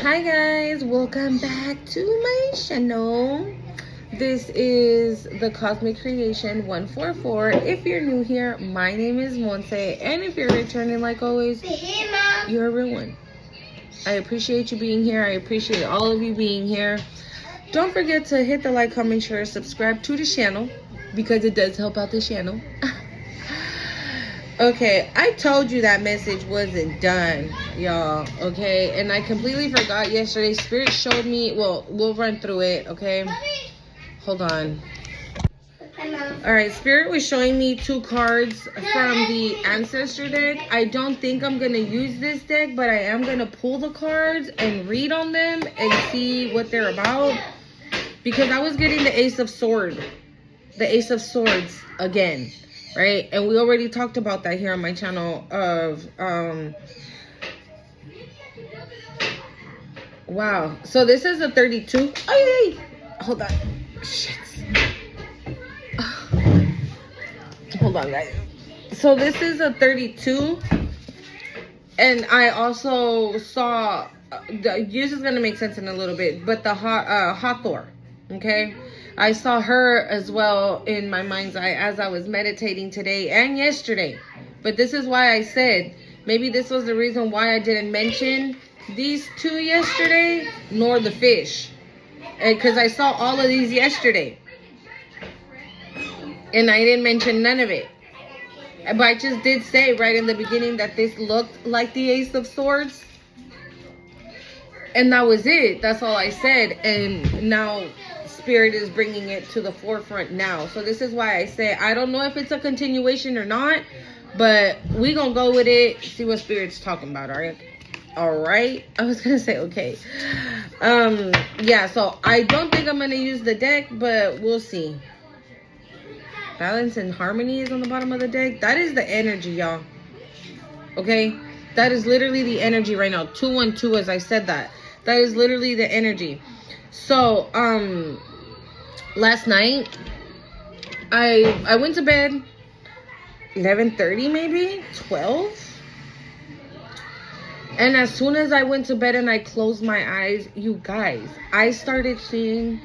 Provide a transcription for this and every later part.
Hi guys, welcome back to my channel. This is the Cosmic Creation 144. If you're new here, my name is Monse, and if you're returning like always, you're a real one. I appreciate you being here. I appreciate all of you being here. Don't forget to hit the like, comment, share, subscribe to the channel because it does help out the channel. Okay, I told you that message wasn't done, y'all, okay? And I completely forgot yesterday. Spirit showed me, well, we'll run through it, okay? Hold on. All right, Spirit was showing me 2 cards from the Ancestor deck. I don't think I'm going to use this deck, but I am going to pull the cards and read on them and see what they're about. Because I was getting the Ace of Swords again. Right, and we already talked about that here on my channel of wow. So this is a 32. Ay, hold on. Shit. Hold on, guys. So this is a 32, and I also saw this is gonna make sense in a little bit, but the Hathor, okay. I saw her as well in my mind's eye as I was meditating today and yesterday. But this is why I said maybe this was the reason why I didn't mention these 2 yesterday, nor the fish. Because I saw all of these yesterday. And I didn't mention none of it. But I just did say right in the beginning that this looked like the Ace of Swords. And that was it. That's all I said. And now Spirit is bringing it to the forefront now. So this is why I say I don't know if it's a continuation or not, but we gonna go with it, see what Spirit's talking about. All right, I was gonna say okay. Yeah, so I don't think I'm gonna use the deck, but we'll see. Balance and harmony is on the bottom of the deck. That is the energy, y'all. Okay, that is literally the energy right now. 212, as I said that is literally the energy. So last night I went to bed 11:30, maybe 12, and as soon as I went to bed and I closed my eyes, you guys, I started seeing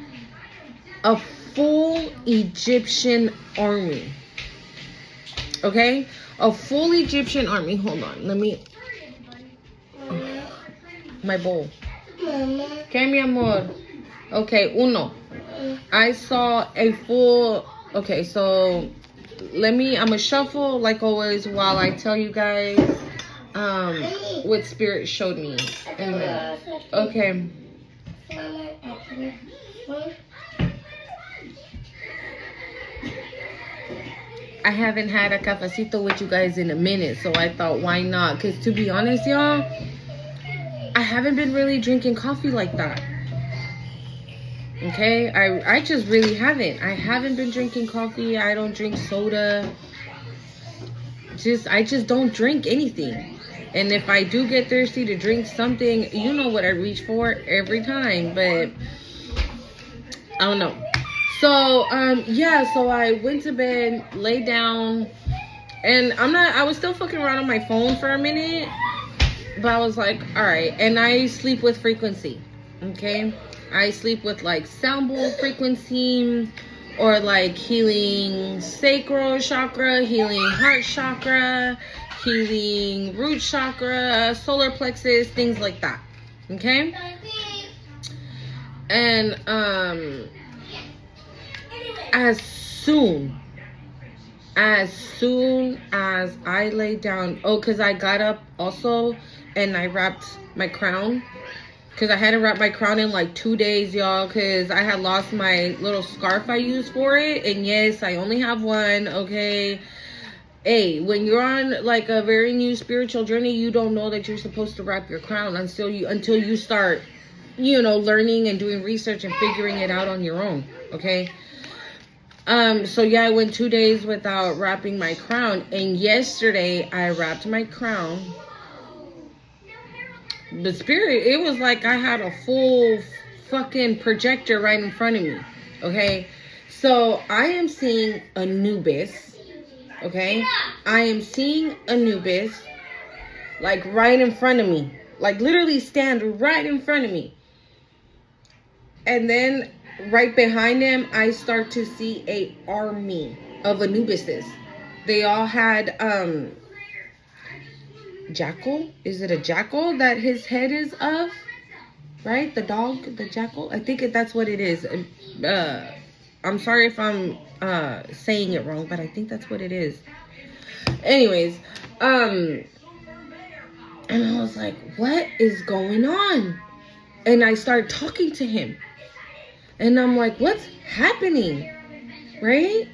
a full Egyptian army. Okay, a full Egyptian army. Hold on, let me my bowl. Que mi amor. Okay, uno. I saw a full... Okay, so I'm gonna shuffle like always while I tell you guys what Spirit showed me. Okay. I haven't had a cafecito with you guys in a minute, so I thought, why not? Because to be honest, y'all, I haven't been really drinking coffee like that. Okay, I just really haven't. I haven't been drinking coffee. I don't drink soda. I just don't drink anything. And if I do get thirsty to drink something, you know what I reach for every time. But I don't know. So yeah, so I went to bed, lay down, and I was still fucking around on my phone for a minute, but I was like, all right. And I sleep with frequency. Okay, I sleep with like sound bowl frequency, or like healing sacral chakra, healing heart chakra, healing root chakra, solar plexus, things like that. Okay, and as soon as I lay down, because I got up also and I wrapped my crown. Because I hadn't wrapped my crown in like 2 days, y'all. Because I had lost my little scarf I used for it. And yes, I only have one, okay? Hey, when you're on like a very new spiritual journey, you don't know that you're supposed to wrap your crown until you start, learning and doing research and figuring it out on your own, okay? So yeah, I went 2 days without wrapping my crown. And yesterday, I wrapped my crown. The Spirit, it was like I had a full fucking projector right in front of me. Okay, so I am seeing Anubis. Okay, I am seeing Anubis like right in front of me. like literally stand right in front of me. And then right behind him, I start to see a army of Anubises. They all had jackal. Is it a jackal that his head is of? Right? The dog, the jackal. I think that's what it is. I'm sorry if I'm saying it wrong, but I think that's what it is. Anyways, and I was like, what is going on? And I started talking to him. And I'm like, what's happening? Right?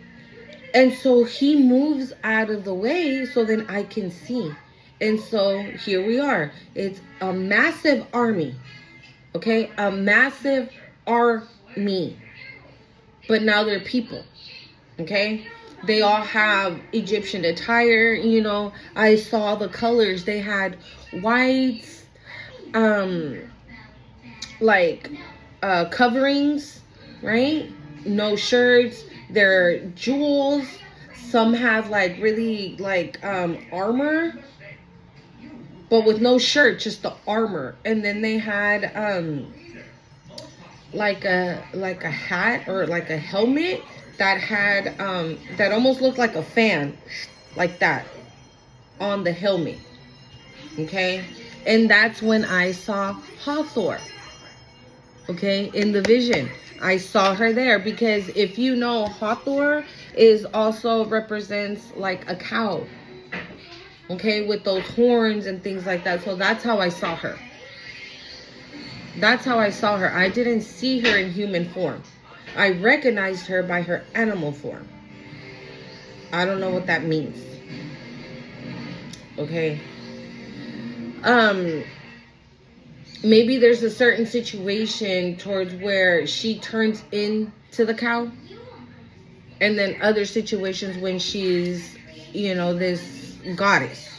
And so he moves out of the way so then I can see. And so here we are. It's a massive army. Okay? A massive army. But now they're people. Okay? They all have Egyptian attire. You know, I saw the colors. They had whites, coverings, right? No shirts. Their jewels. Some have like really armor, but with no shirt, just the armor. And then they had like a hat or like a helmet that had that almost looked like a fan, like that on the helmet. Okay? And that's when I saw Hathor. Okay, in the vision. I saw her there because if you know, Hathor is also represents like a cow. Okay, with those horns and things like that. So that's how I saw her. That's how I saw her. I didn't see her in human form. I recognized her by her animal form. I don't know what that means. Okay. Maybe there's a certain situation towards where she turns into the cow. And then other situations when she's, you know, this goddess.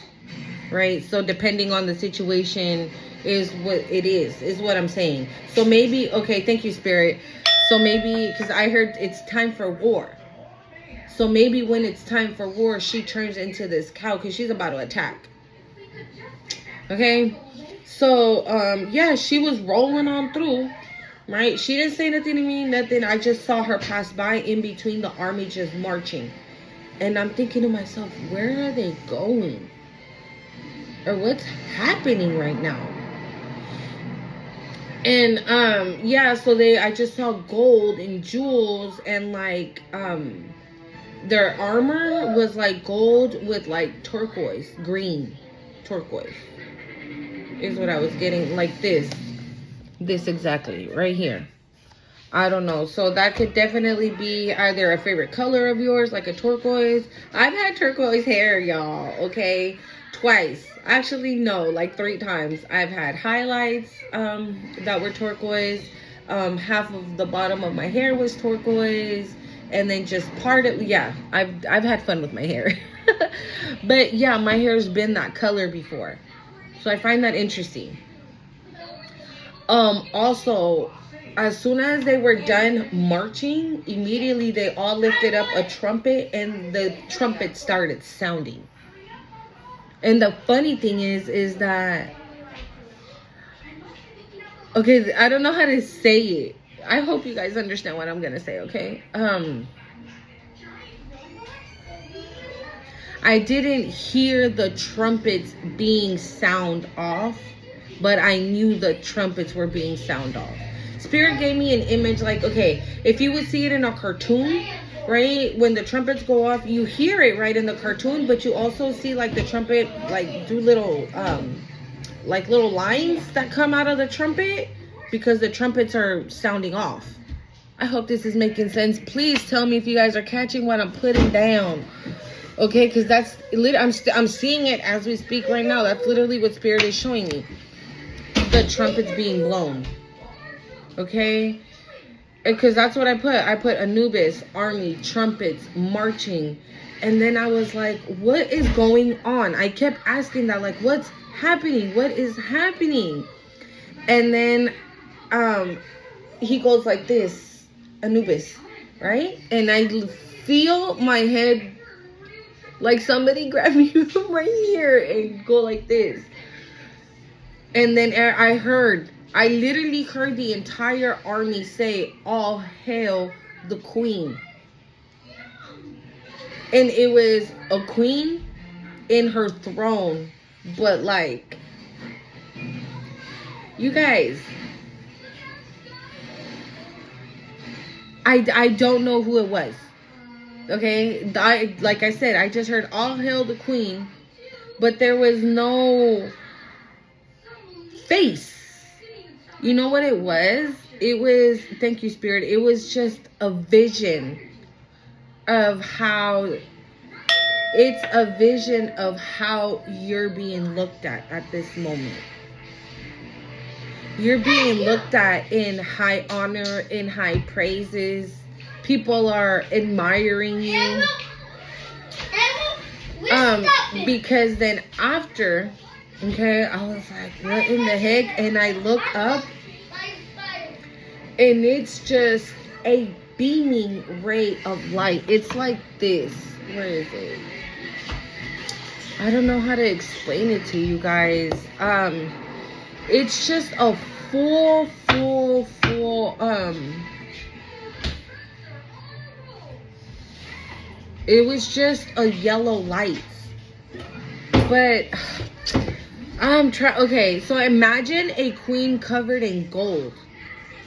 Right? So depending on the situation is what it is what I'm saying. So maybe, okay, thank you, Spirit. So maybe, because I heard it's time for war. So maybe when it's time for war, she turns into this cow because she's about to attack. Okay? So, yeah, she was rolling on through, right? She didn't say nothing to me, nothing. I just saw her pass by in between the army just marching. And I'm thinking to myself, where are they going? Or what's happening right now? And, yeah, so I just saw gold and jewels and, like, their armor was, like, gold with, like, turquoise, green turquoise. Is what I was getting, like this exactly right here. I don't know. So that could definitely be either a favorite color of yours, like a turquoise. I've had turquoise hair, y'all. Okay, twice. Actually, no, like 3 times. I've had highlights that were turquoise. Half of the bottom of my hair was turquoise, and then just part of, yeah. I've had fun with my hair, but yeah, my hair's been that color before. So I find that interesting. Also, as soon as they were done marching, immediately they all lifted up a trumpet and the trumpet started sounding. And the funny thing is that, okay, I don't know how to say it. I hope you guys understand what I'm going to say, okay? I didn't hear the trumpets being sound off, but I knew the trumpets were being sound off. Spirit gave me an image like, okay, if you would see it in a cartoon, right? When the trumpets go off, you hear it right in the cartoon, but you also see like the trumpet, like do little, like little lines that come out of the trumpet because the trumpets are sounding off. I hope this is making sense. Please tell me if you guys are catching what I'm putting down. Okay, because that's I'm seeing it as we speak right now. That's literally what Spirit is showing me. The trumpets being blown. Okay? Because that's what I put. I put Anubis, army, trumpets, marching. And then I was like, what is going on? I kept asking that, like, what's happening? What is happening? And then he goes like this, Anubis, right? And I feel my head, like somebody grab me from right here and go like this. And then I literally heard the entire army say, "All hail the queen." And it was a queen in her throne, but like, you guys, I don't know who it was. Okay, like I said, I just heard "All hail the queen," but there was no face. You know what it was? It was, thank you, Spirit. It was just a vision of how, it's a vision of how you're being looked at this moment. You're being looked at in high honor, in high praises. People are admiring you. Because then after, okay, I was like, what in the heck? And I look up, and it's just a beaming ray of light. It's like this. Where is it? I don't know how to explain it to you guys. It's just a full, it was just a yellow light. But okay, so imagine a queen covered in gold,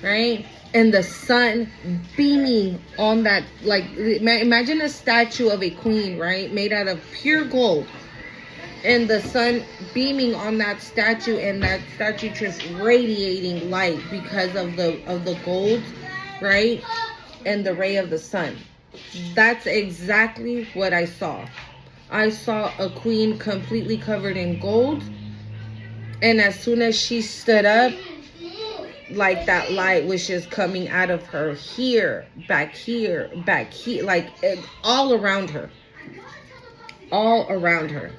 right? And the sun beaming on that, like, imagine a statue of a queen, right? Made out of pure gold. And the sun beaming on that statue, and that statue just radiating light because of the gold, right? And the ray of the sun. That's exactly what I saw. I saw a queen completely covered in gold. And as soon as she stood up, like, that light was just coming out of her here, back here, like all around her. All around her.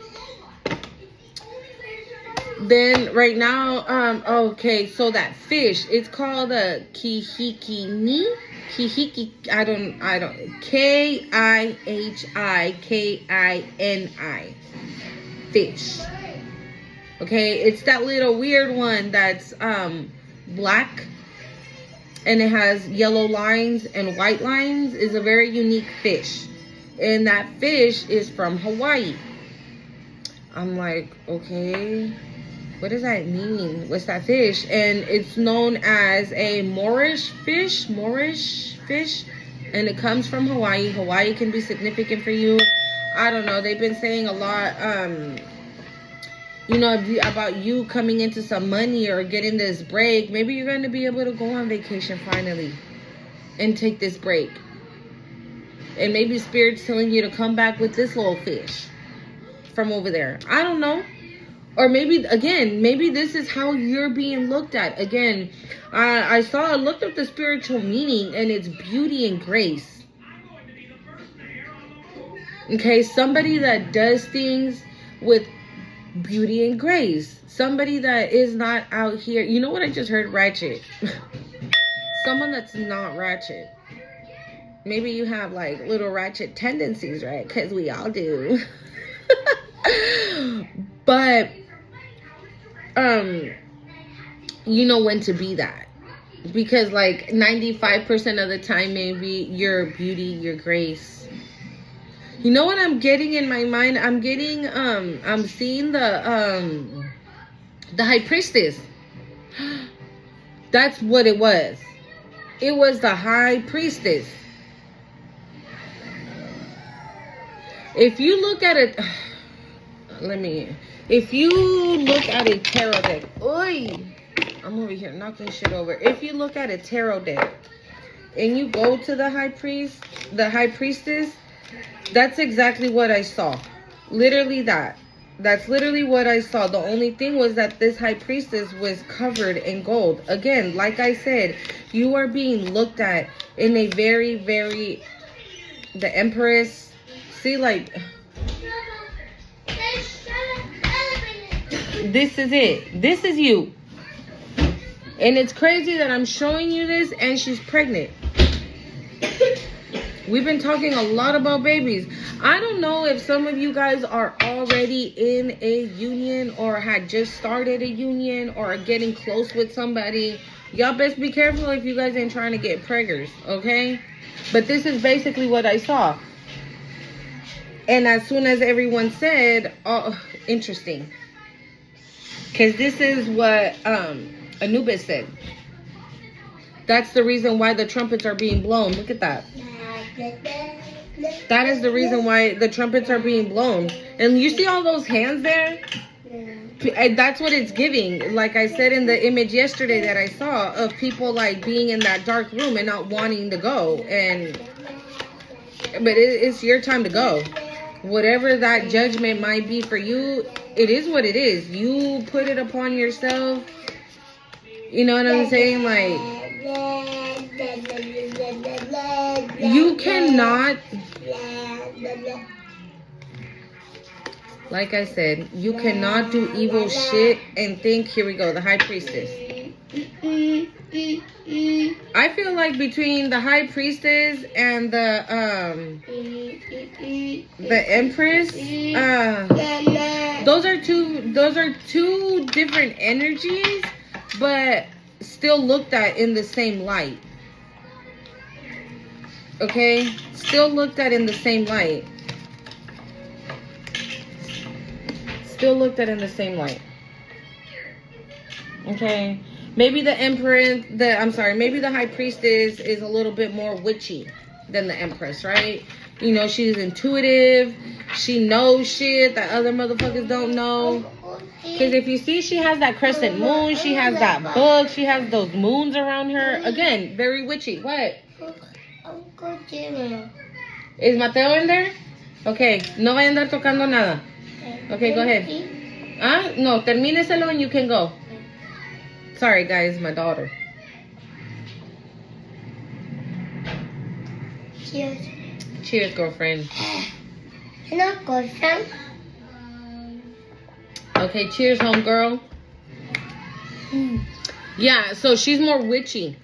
Then right now, okay, so that fish, it's called a Kihikini. I don't, Kihikini. Fish. Okay, it's that little weird one that's black, and it has yellow lines and white lines. Is a very unique fish. And that fish is from Hawaii. I'm like, okay, what does that mean? What's that fish? And it's known as a Moorish fish, and it comes from Hawaii. Hawaii can be significant for you. I don't know. They've been saying a lot, about you coming into some money or getting this break. Maybe you're going to be able to go on vacation finally and take this break. And maybe Spirit's telling you to come back with this little fish from over there. I don't know. Or maybe this is how you're being looked at. Again, I looked up the spiritual meaning, and it's beauty and grace. Okay, somebody that does things with beauty and grace. Somebody that is not out here. You know what I just heard? Ratchet. Someone that's not ratchet. Maybe you have like little ratchet tendencies, right? Because we all do. But you know when to be that. Because like 95% of the time, maybe your beauty, your grace. You know what I'm getting in my mind? I'm seeing the high priestess. That's what it was. It was the high priestess. If you look at it, if you look at a tarot deck, I'm over here knocking shit over. If you look at a tarot deck and you go to the high priestess, that's exactly what I saw. Literally that. That's literally what I saw. The only thing was that this high priestess was covered in gold. Again, like I said, you are being looked at in a very, very, the Empress. See, like, this is it. This is you. And it's crazy that I'm showing you this and she's pregnant. We've been talking a lot about babies. I don't know if some of you guys are already in a union or had just started a union or are getting close with somebody. Y'all best be careful if you guys ain't trying to get preggers, okay? But this is basically what I saw. And as soon as everyone said, oh, interesting. Because this is what Anubis said. That's the reason why the trumpets are being blown. Look at that. That is the reason why the trumpets are being blown. And you see all those hands there? That's what it's giving. Like I said in the image yesterday that I saw of people like being in that dark room and not wanting to go. But it's your time to go. Whatever that judgment might be for you, it is what it is. You put it upon yourself. You know what I'm saying? Like, you cannot, like I said, you cannot do evil shit and think, here we go, the high priestess. I feel like between the high priestess and the empress, those are two different energies, but still looked at in the same light. Okay? Still looked at in the same light. Still looked at in the same light. Okay? Maybe the empress, maybe the high priestess is a little bit more witchy than the empress, right? You know, she's intuitive. She knows shit that other motherfuckers don't know. Because if you see, she has that crescent moon. She has that book. She has those moons around her. Again, very witchy. What? Is Mateo in there? Okay. No vaya a andar tocando nada. Okay, go ahead. Ah, no, termíneselo and you can go. Sorry, guys, my daughter. Cheers. Cheers, girlfriend. No, girlfriend. Okay, cheers, homegirl. Yeah, so she's more witchy.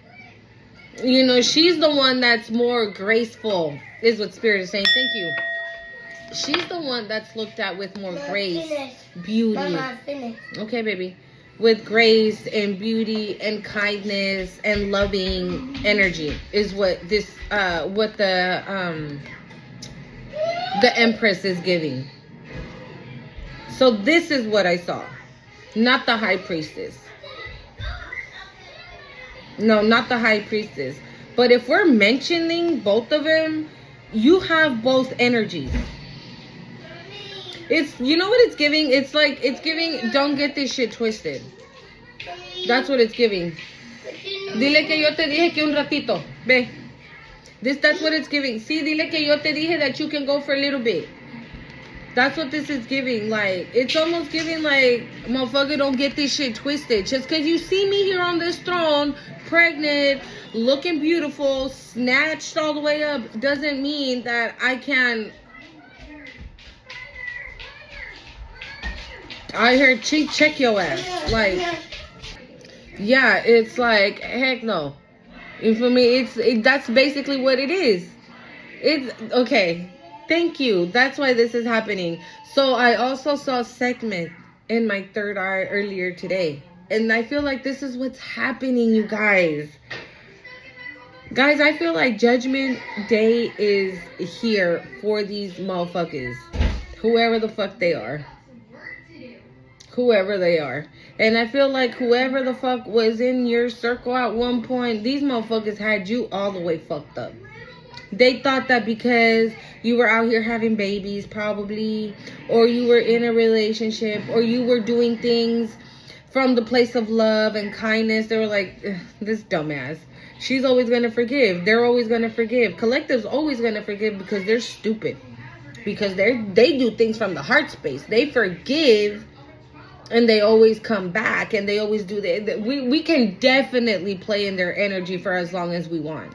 You know, she's the one that's more graceful, is what Spirit is saying. Thank you. She's the one that's looked at with more grace, beauty. Mama, finish. Okay, baby. With grace and beauty and kindness and loving energy is what this, what the Empress is giving. So this is what I saw. Not the High Priestess. No, not the High Priestess. But if we're mentioning both of them, you have both energies. It's, you know what it's giving? It's like, it's giving, don't get this shit twisted. That's what it's giving. Dile que yo te dije que un ratito. Ve. That's what it's giving. See, dile que yo te dije that you can go for a little bit. That's what this is giving. Like, it's almost giving like, motherfucker, don't get this shit twisted. Just because you see me here on this throne, pregnant, looking beautiful, snatched all the way up, doesn't mean that I can... I heard check your ass. Like, yeah, it's like, heck no. And for me, that's basically what it is. It's, okay. Thank you. That's why this is happening. So I also saw segment in my third eye earlier today. And I feel like this is what's happening, you guys. Guys, I feel like Judgment Day is here for these motherfuckers. Whoever the fuck they are. Whoever they are. And I feel like whoever the fuck was in your circle at one point, these motherfuckers had you all the way fucked up. They thought that because you were out here having babies, probably, or you were in a relationship, or you were doing things from the place of love and kindness, they were like, this dumbass. She's always going to forgive. They're always going to forgive. Collective's always going to forgive because they're stupid. Because they do things from the heart space. They forgive and they always come back and they always do that. We can definitely play in their energy for as long as we want.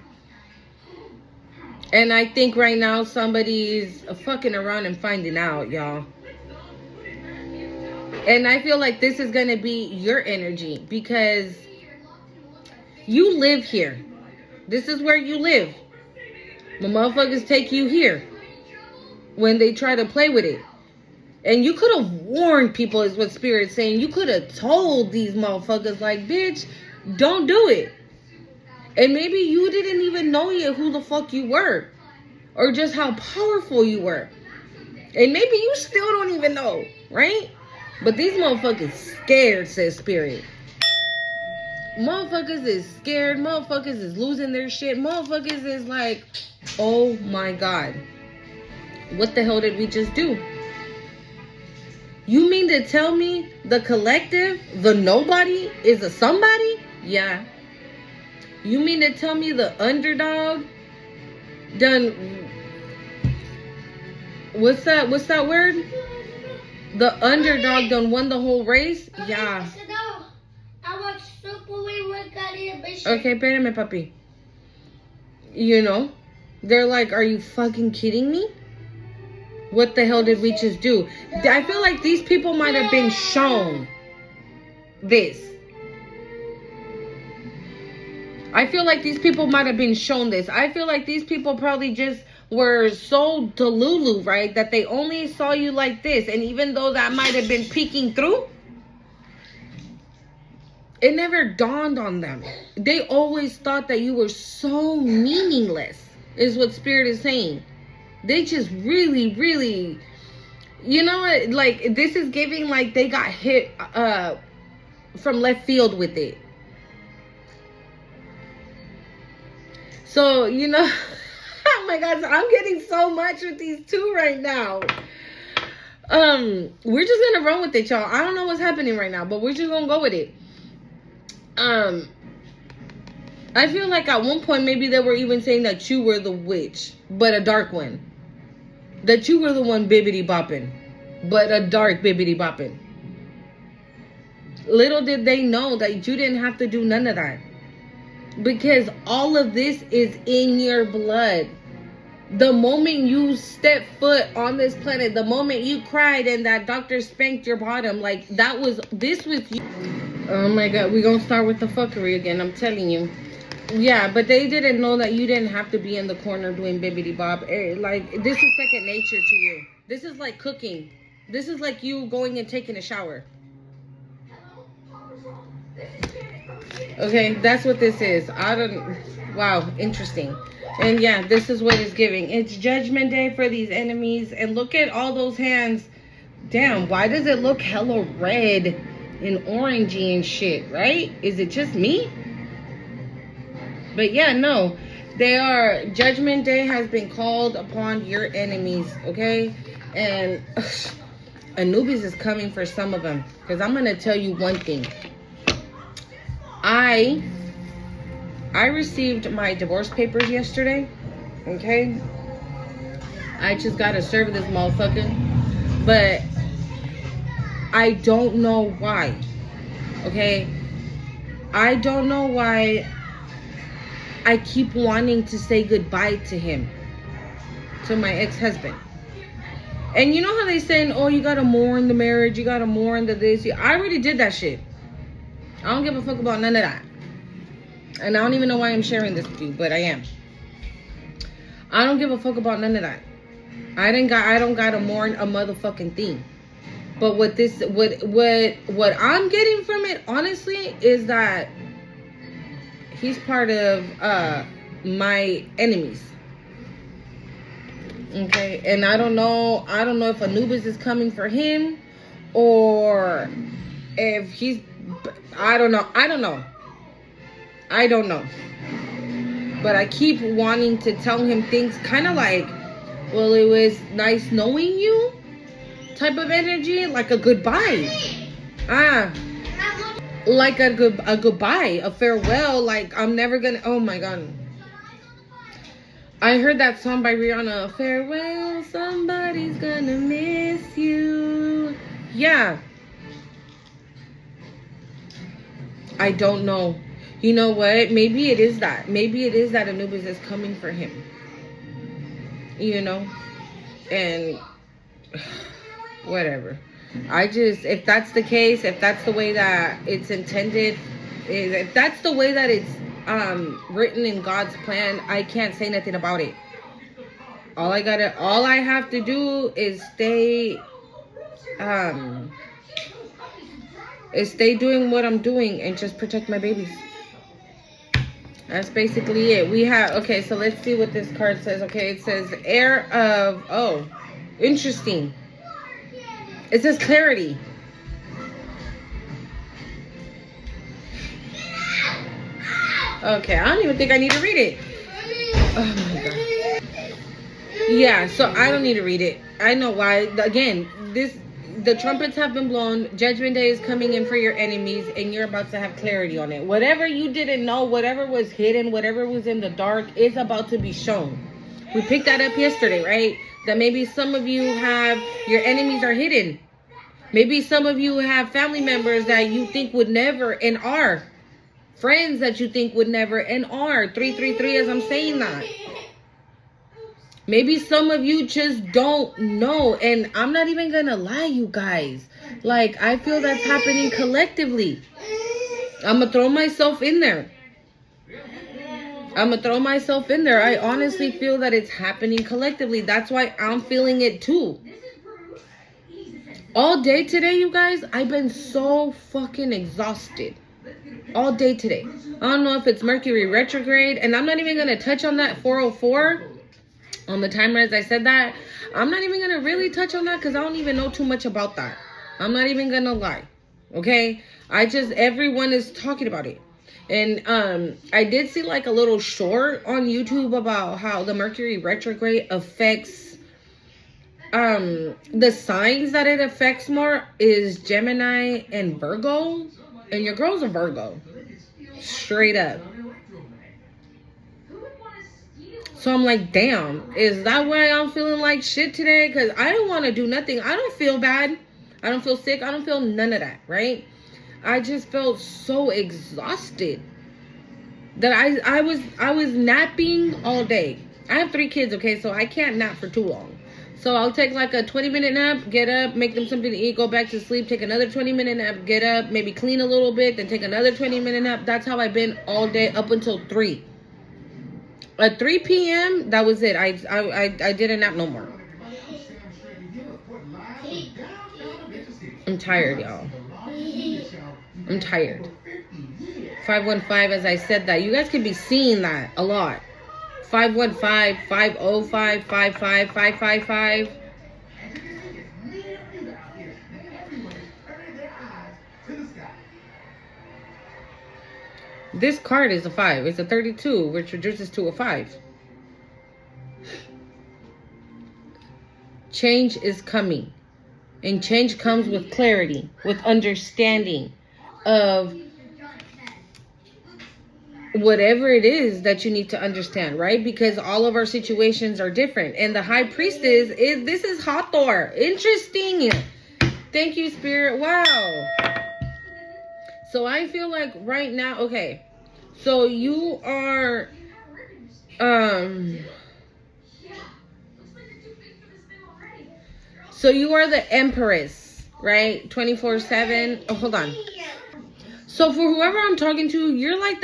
And I think right now somebody's fucking around and finding out, y'all. And I feel like this is going to be your energy because you live here. This is where you live. The motherfuckers take you here when they try to play with it. And you could have warned people, is what Spirit's saying. You could have told these motherfuckers, like, bitch, don't do it. And maybe you didn't even know yet who the fuck you were. Or just how powerful you were. And maybe you still don't even know, right? But these motherfuckers scared, says Spirit. Motherfuckers is scared. Motherfuckers is losing their shit. Motherfuckers is like, oh my God. What the hell did we just do? You mean to tell me the collective, the nobody, is a somebody? Yeah. You mean to tell me the underdog done... What's that word? The underdog done won the whole race? Yeah. Okay, espérame, papi. You know? They're like, are you fucking kidding me? What the hell did we just do? I feel like these people might have been shown this. I feel like these people might have been shown this. I feel like these people probably just were so delulu, right? That they only saw you like this. And even though that might have been peeking through, it never dawned on them. They always thought that you were so meaningless, is what Spirit is saying. They just really, really, you know what? Like, this is giving like they got hit from left field with it. So, you know, oh my God, I'm getting so much with these two right now. We're just gonna run with it, y'all. I don't know what's happening right now, but we're just gonna go with it. I feel like at one point maybe they were even saying that you were the witch, but a dark one. That you were the one bibbity bopping, but a dark bibbity bopping. Little did they know that you didn't have to do none of that. Because all of this is in your blood. The moment you step foot on this planet, the moment you cried and that doctor spanked your bottom, like this was you. Oh my God, we're gonna start with the fuckery again, I'm telling you. Yeah, but they didn't know that you didn't have to be in the corner doing bibbity bob. Like, this is second nature to you. This is like cooking. This is like you going and taking a shower. Okay, that's what this is. Wow, interesting. And yeah, this is what it's giving. It's Judgment Day for these enemies. And look at all those hands. Damn, why does it look hella red and orangey and shit, right? Is it just me? But yeah, no. Judgment Day has been called upon your enemies, okay? And Anubis is coming for some of them. Because I'm going to tell you one thing. I received my divorce papers yesterday, okay? I just got to serve this motherfucker. But I don't know why, okay? I don't know why I keep wanting to say goodbye to him, to my ex-husband. And you know how they saying, oh, you gotta mourn the marriage, you gotta mourn the this. I already did that shit. I don't give a fuck about none of that. And I don't even know why I'm sharing this with you, but I am. I don't give a fuck about none of that. I don't gotta mourn a motherfucking thing. But what I'm getting from it, honestly, is that he's part of my enemies. Okay, and I don't know if Anubis is coming for him, or if he's, I don't know. But I keep wanting to tell him things kind of like, well, it was nice knowing you type of energy, like a goodbye. Like a goodbye, a farewell, like I'm never gonna, oh my God. I heard that song by Rihanna, farewell, somebody's gonna miss you. Yeah. I don't know. You know what? Maybe it is that. Maybe it is that Anubis is coming for him. You know? And whatever. If that's the case, if that's the way that it's intended, if that's the way that it's written in God's plan, I can't say nothing about it. All I have to do is stay doing what I'm doing and just protect my babies. That's basically it. We have, okay, so let's see what this card says. Okay, it says air of, oh, interesting. It says clarity. Okay, I don't even think I need to read it. Oh my god. Yeah, so I don't need to read it. I know why. Again, the trumpets have been blown. Judgment Day is coming in for your enemies, and you're about to have clarity on it. Whatever you didn't know, whatever was hidden, whatever was in the dark, is about to be shown. We picked that up yesterday, right? That maybe some of you have, your enemies are hidden. Maybe some of you have family members that you think would never and are. Friends that you think would never and are. 333 as I'm saying that. Maybe some of you just don't know. And I'm not even going to lie, you guys. Like, I feel that's happening collectively. I'm going to throw myself in there. I honestly feel that it's happening collectively. That's why I'm feeling it too. All day today, you guys, I've been so fucking exhausted. All day today. I don't know if it's Mercury retrograde. And I'm not even going to touch on that 404 on the timer as I said that. I'm not even going to really touch on that because I don't even know too much about that. I'm not even going to lie. Okay? Everyone is talking about it. And I did see like a little short on YouTube about how the Mercury retrograde affects the signs that it affects more is Gemini and Virgo. And your girl's a Virgo. Straight up. So I'm like, damn, is that why I'm feeling like shit today? Because I don't want to do nothing. I don't feel bad. I don't feel sick. I don't feel none of that, right? I just felt so exhausted that I was napping all day. I have 3 kids, okay? So I can't nap for too long. So I'll take like a 20-minute nap, get up, make them something to eat, go back to sleep, take another 20-minute nap, get up, maybe clean a little bit, then take another 20-minute nap. That's how I've been all day up until 3. At 3 p.m., that was it. I didn't nap no more. I'm tired, y'all. I'm tired. 515, as I said that. You guys could be seeing that a lot. 515, 505, 55, 555. This card is a 5. It's a 32, which reduces to a 5. Change is coming. And change comes with clarity, with understanding of whatever it is that you need to understand, right? Because all of our situations are different. And the High Priestess this is Hathor. Interesting. Thank you, Spirit. Wow. So I feel like right now, okay. So you are so you are the Empress, right? 24/7. Oh, hold on. So for whoever I'm talking to, you're like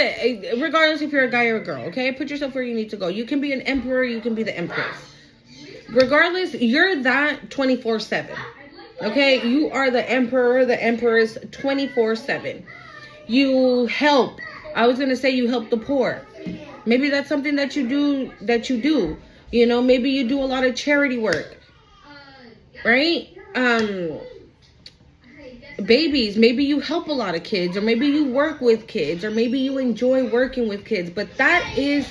regardless if you're a guy or a girl, okay? Put yourself where you need to go. You can be an emperor, you can be the empress. Regardless, you're that 24/7. Okay? You are the emperor, the empress 24/7. You help. I was going to say you help the poor. Maybe that's something that you do. You know, maybe you do a lot of charity work. Right? Babies, maybe you help a lot of kids, or maybe you work with kids, or maybe you enjoy working with kids. But that is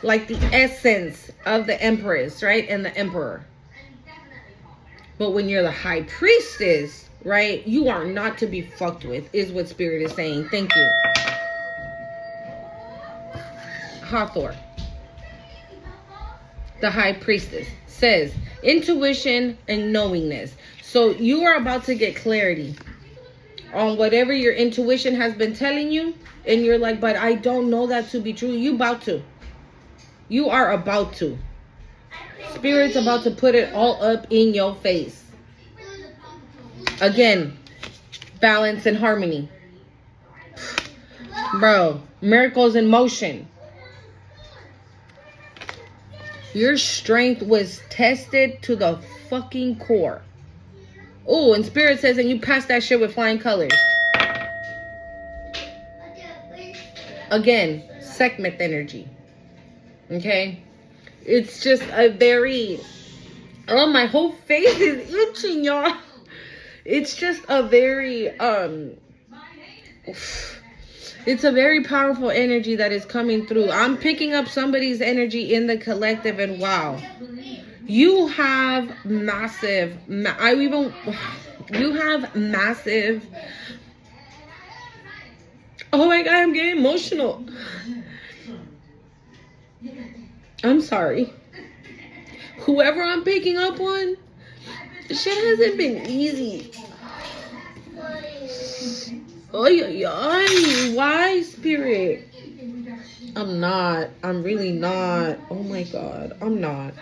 like the essence of the Empress, right? And the Emperor. But when you're the High Priestess, right, you are not to be fucked with, is what Spirit is saying. Thank you. Hathor, the High Priestess, says intuition and knowingness. So you are about to get clarity on whatever your intuition has been telling you, and you're like, but I don't know that to be true. You are about to. Spirit's about to put it all up in your face. Again, balance and harmony. Bro, miracles in motion. Your strength was tested to the fucking core. Oh, and Spirit says, and you passed that shit with flying colors. Again, Sekhmet energy. Okay? It's just a very... Oh, my whole face is itching, y'all. It's just a very... It's a very powerful energy that is coming through. I'm picking up somebody's energy in the collective, and wow. You have massive... You have massive... Oh my God, I'm getting emotional. I'm sorry. Whoever I'm picking up on, shit hasn't been easy. Oh, why, Spirit? I'm really not. Oh my God, I'm not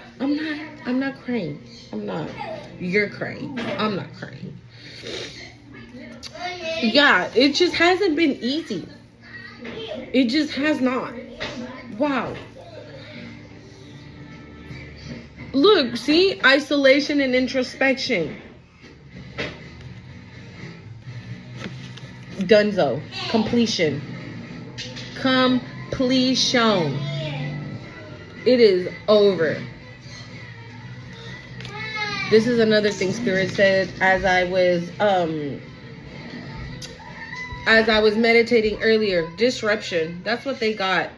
crying. I'm not. You're crying. I'm not crying. Yeah, it just hasn't been easy. It just has not. Wow. Look, see? Isolation and introspection. Dunzo. Completion. Completion. It is over. This is another thing Spirit said as I was meditating earlier. Disruption. That's what they got.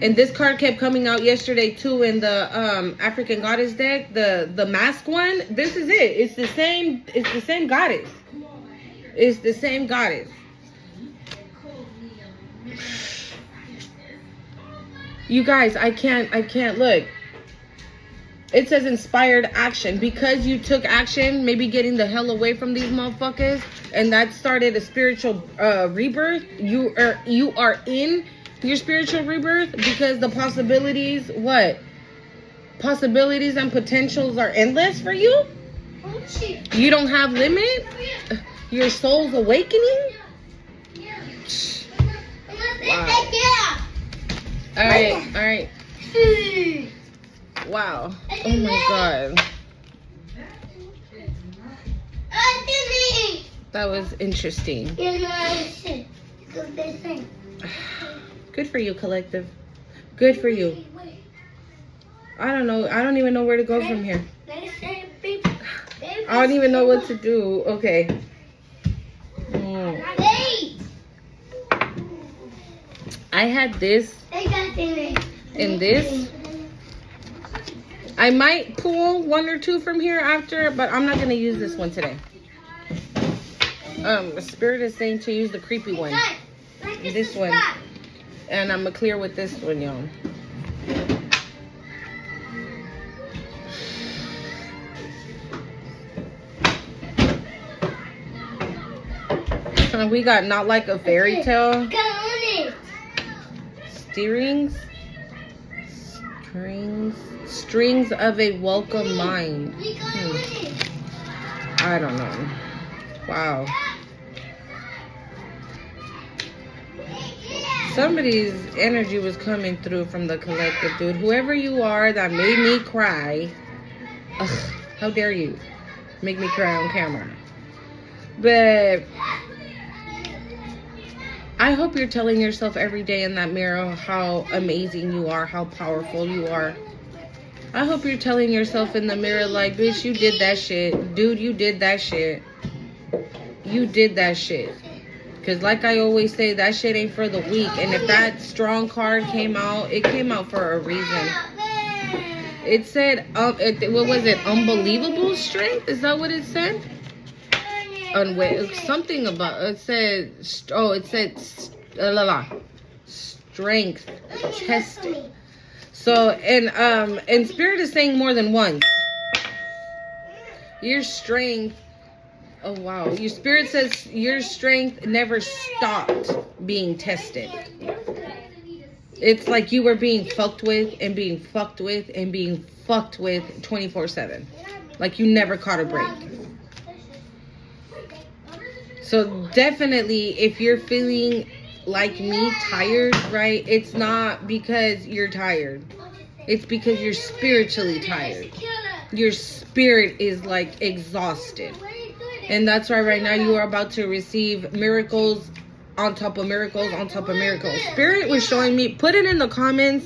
And this card kept coming out yesterday too in the African goddess deck, the mask one. This is it. It's the same goddess. It's the same goddess. You guys, I can't look. It says inspired action. Because you took action, maybe getting the hell away from these motherfuckers, and that started a spiritual rebirth. You are in your spiritual rebirth because the possibilities, possibilities and potentials are endless for you. You don't have limit. Your soul's awakening. Wow. All right. Wow. Oh my God. That was interesting. Good for you, collective. Good for you. I don't know. I don't even know where to go from here. I don't even know what to do. Okay. I had this and this. I might pull one or two from here after, but I'm not going to use this one today. Spirit is saying to use the creepy one. This one. And I'm going to clear with this one, y'all. We got not like a fairy tale. Strings of a welcome mind. I don't know. Wow. Somebody's energy was coming through from the collective, dude. Whoever you are that made me cry. Ugh, how dare you make me cry on camera. But I hope you're telling yourself every day in that mirror how amazing you are, how powerful you are. I hope you're telling yourself in the mirror like, bitch, you did that shit. Dude, you did that shit. You did that shit. Because like I always say, that shit ain't for the weak. And if that strong card came out, it came out for a reason. It said, what was it? Unbelievable strength? Is that what it said? Something about it said strength testing. So and Spirit is saying more than once. Your strength, oh wow, your Spirit says your strength never stopped being tested. It's like you were being fucked with and being fucked with and being fucked with 24/7. Like you never caught a break. So definitely, if you're feeling like me, tired, right? It's not because you're tired. It's because you're spiritually tired. Your spirit is like exhausted. And that's why right now you are about to receive miracles on top of miracles on top of miracles. Spirit was showing me, put it in the comments.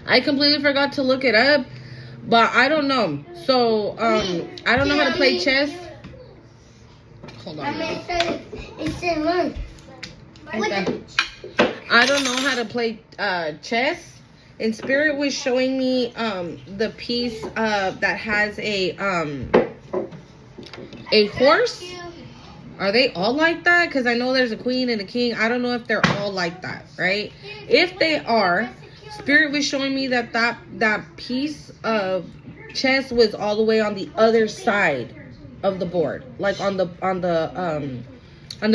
I completely forgot to look it up, but I don't know. So, I don't know how to play chess. Hold on. I don't know how to play chess. And Spirit was showing me the piece that has a horse. Are they all like that? Because I know there's a queen and a king. I don't know if they're all like that, right? If they are, Spirit was showing me that that piece of chess was all the way on the other side of the board, like on the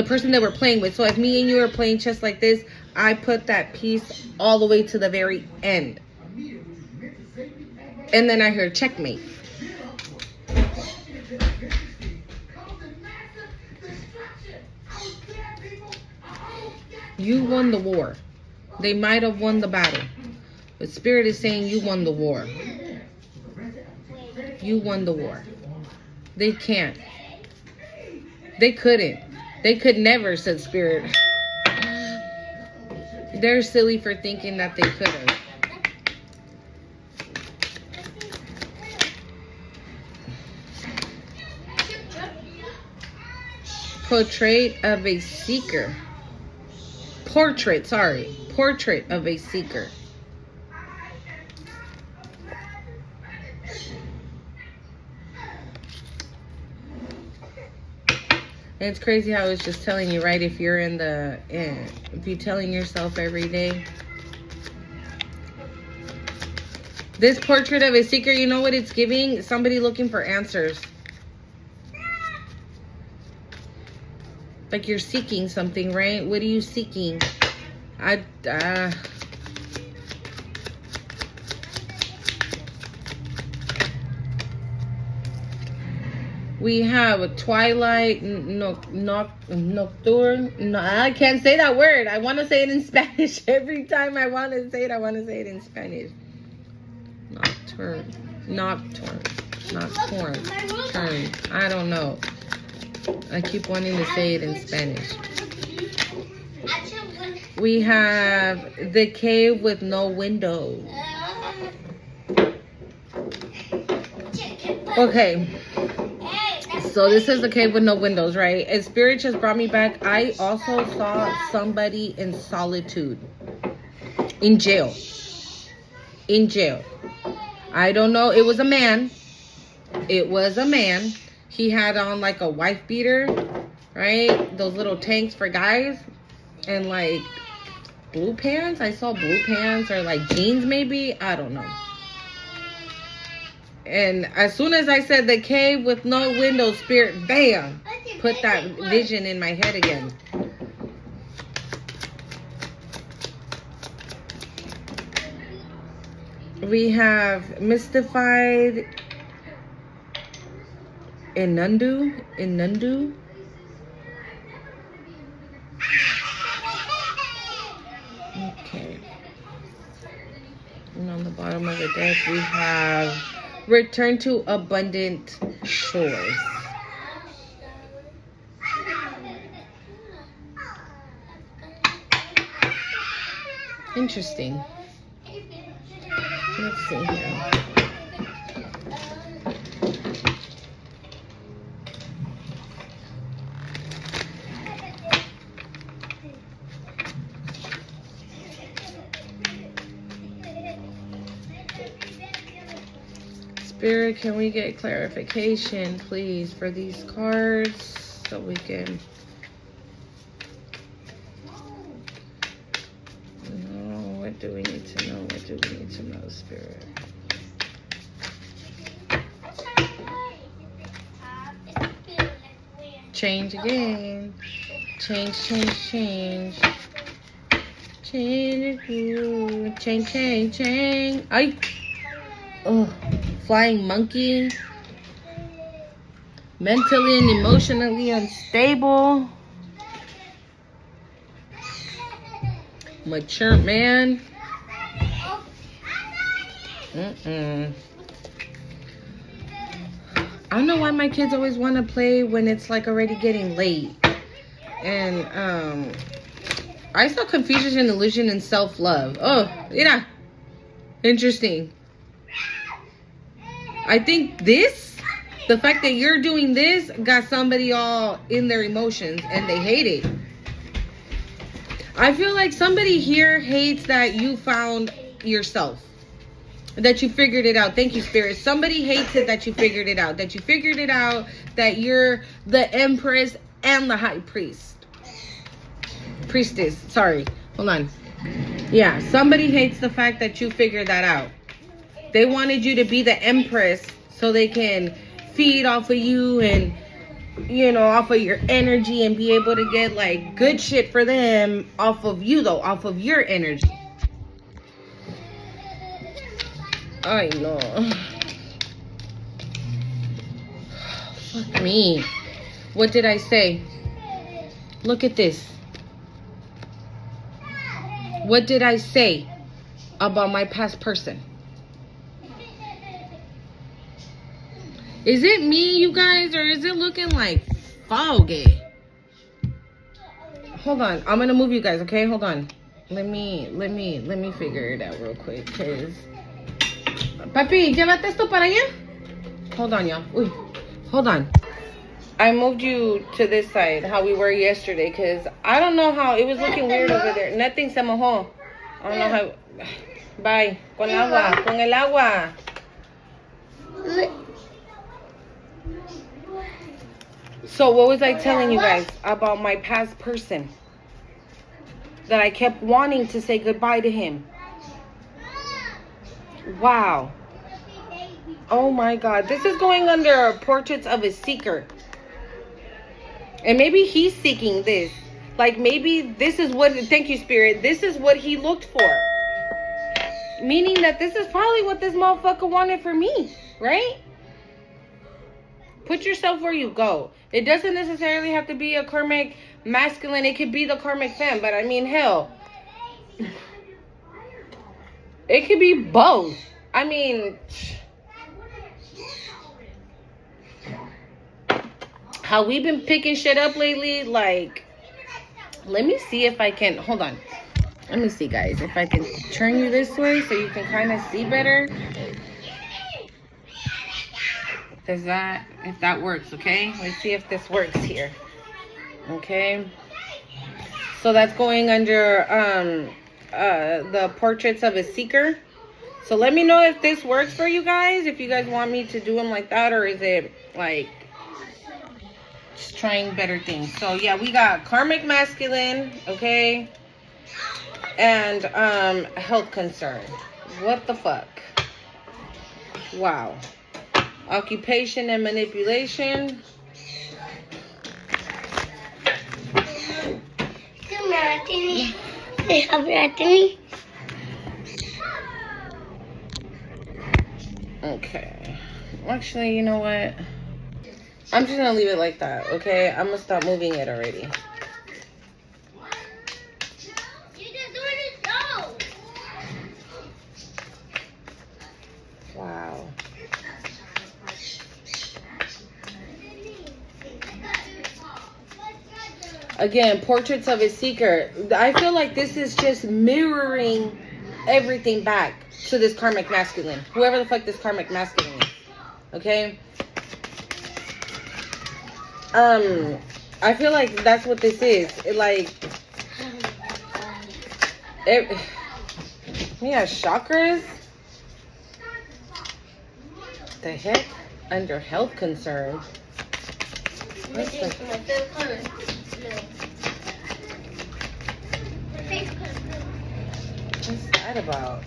person that we're playing with. So if me and you are playing chess like this, I put that piece all the way to the very end, and then I heard checkmate. You won the war. They might have won the battle, but Spirit is saying you won the war. You won the war. They can't. They couldn't. They could never, said Spirit. They're silly for thinking that they could have. Portrait of a seeker. Portrait of a seeker. And it's crazy how it's just telling you, right? If you're if you're telling yourself every day. This portrait of a seeker, you know what it's giving? Somebody looking for answers. Like you're seeking something, right? What are you seeking? We have a twilight nocturne. No, I can't say that word. I want to say it in Spanish. Every time I want to say it, I want to say it in Spanish. Nocturne. Turn. I don't know. I keep wanting to say it in Spanish. We have the cave with no windows. Okay. So this is the cave with no windows, right? And Spirit just brought me back. I also saw somebody in solitude. In jail. I don't know. It was a man. He had on like a wife beater, right? Those little tanks for guys. And like blue pants. I saw blue pants or like jeans maybe. I don't know. And as soon as I said the cave with no windows, Spirit, bam, put that vision in my head again. We have mystified Inundu. Okay. And on the bottom of the deck, we have return to abundant shores. Interesting. Let's see here. Spirit, can we get clarification, please, for these cards so we can... What do we need to know? What do we need to know, Spirit? Change again. Change. Change. Ay. Oh, flying monkey. Mentally and emotionally unstable. Mature man. Mm-mm. I don't know why my kids always want to play when it's like already getting late. And I saw confusion and illusion and self-love. Oh, yeah. Interesting. I think the fact that you're doing this got somebody all in their emotions and they hate it. I feel like somebody here hates that you found yourself. That you figured it out. Thank you, Spirit. Somebody hates it that you figured it out. That you figured it out. That you're the Empress and the High Priestess. Sorry. Hold on. Yeah. Somebody hates the fact that you figured that out. They wanted you to be the Empress so they can feed off of you and, you know, off of your energy and be able to get like good shit for them off of you though. Off of your energy. I know. Fuck me. What did I say? Look at this. What did I say about my past person? Is it me, you guys, or is it looking like foggy? Hold on. I'm gonna move you guys, okay? Hold on. Let me figure it out real quick, cause Papi, llévate esto para allá. Hold on, y'all. Uy, hold on. I moved you to this side, how we were yesterday, because I don't know how, it was looking weird over there. Nothing se mojó. I don't know how. Bye. Con agua. Con el agua. So what was I telling you guys about my past person? That I kept wanting to say goodbye to him. Wow. Oh my God. This is going under Portraits of a Seeker. And maybe he's seeking this. Like maybe this is what, thank you, Spirit. This is what he looked for. Meaning that this is probably what this motherfucker wanted for me. Right? Put yourself where you go. It doesn't necessarily have to be a karmic masculine. It could be the karmic femme. But I mean, hell. It could be both. I mean, how we've been picking shit up lately, like, let me see if I can, hold on. Let me see, guys, if I can turn you this way so you can kind of see better. If that works, okay? Let's see if this works here. Okay. So that's going under the Portraits of a Seeker. So let me know if this works for you guys. If you guys want me to do them like that, or is it like just trying better things. So yeah, we got karmic masculine, okay, and health concern. What the fuck? Wow. Occupation and manipulation. Okay. Actually, you know what? I'm just gonna leave it like that, okay? I'm gonna stop moving it already. Wow. Again, Portraits of a Seeker. I feel like this is just mirroring everything back to this karmic masculine. Whoever the fuck this karmic masculine is. Okay? I feel like that's what this is. Yeah, chakras. The heck? Under health concern. What's that about?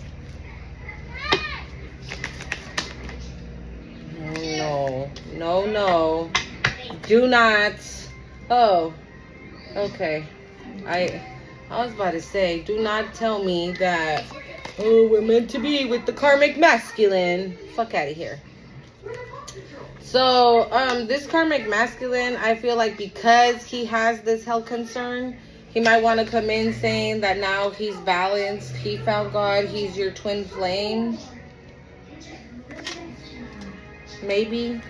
No. Do not. Oh, okay. I was about to say, do not tell me that, oh, we're meant to be with the karmic masculine. Fuck out of here. So, this karmic masculine, I feel like because he has this health concern, he might want to come in saying that now he's balanced. He found God. He's your twin flame. Maybe.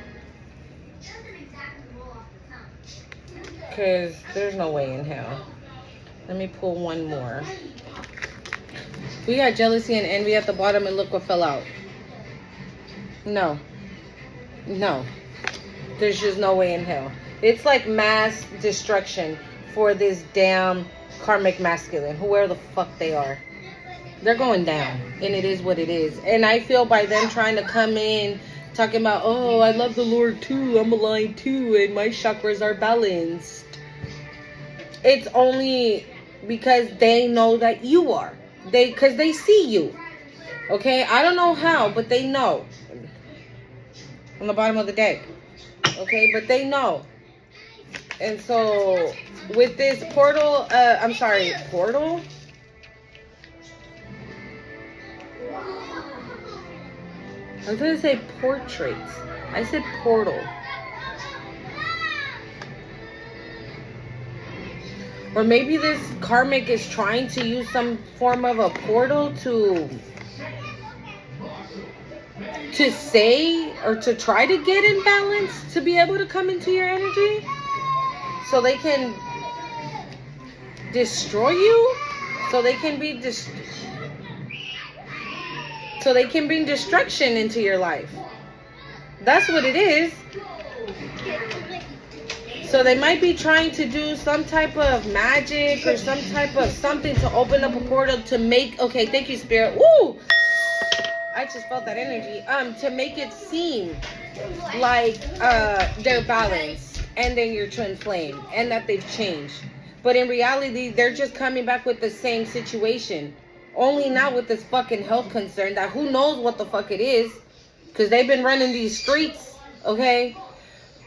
Because there's no way in hell. Let me pull one more. We got jealousy and envy at the bottom, and look what fell out. No. No. There's just no way in hell. It's like mass destruction for this damn karmic masculine, whoever the fuck they are. They're going down, and it is what it is. And I feel by them trying to come in, talking about, oh, I love the Lord too, I'm aligned too, and my chakras are balanced. It's only because they know that you are. Because they see you. Okay? I don't know how, but they know. On the bottom of the deck. Okay? But they know. And so, with this portal, portal? I was going to say portraits. I said portal. Or maybe this karmic is trying to use some form of a portal to say or to try to get in balance to be able to come into your energy so they can destroy you, so they can bring destruction into your life. That's what it is. So they might be trying to do some type of magic or some type of something to open up a portal to make, okay, thank you, Spirit. Woo! I just felt that energy. To make it seem like they're balanced and then your twin flame and that they've changed. But in reality, they're just coming back with the same situation. Only not with this fucking health concern that who knows what the fuck it is. Because they've been running these streets, okay?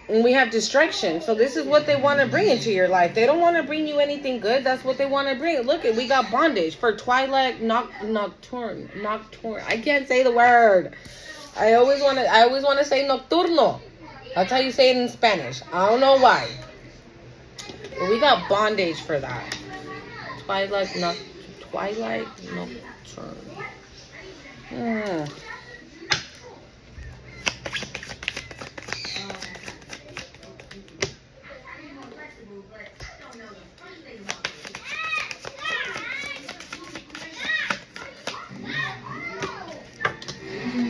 And we have distraction. So this is what they want to bring into your life. They don't want to bring you anything good. That's what they want to bring. Look, we got bondage for twilight nocturne. I can't say the word. I always want to say nocturno. That's how you say it in Spanish. I don't know why. But we got bondage for that. Twilight nocturne.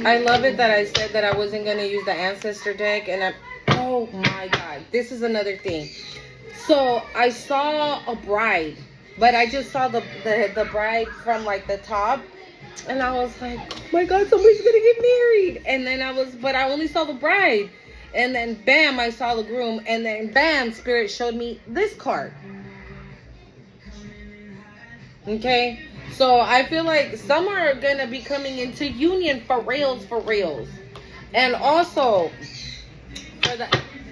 I love it that I said that I wasn't going to use the ancestor deck, and oh my god, this is another thing. So I saw a bride, but I just saw the bride from like the top, and I was like, oh my god, somebody's going to get married. And then I only saw the bride, and then bam, I saw the groom, and then bam, Spirit showed me this card. Okay? So I feel like some are going to be coming into union for reals. And also,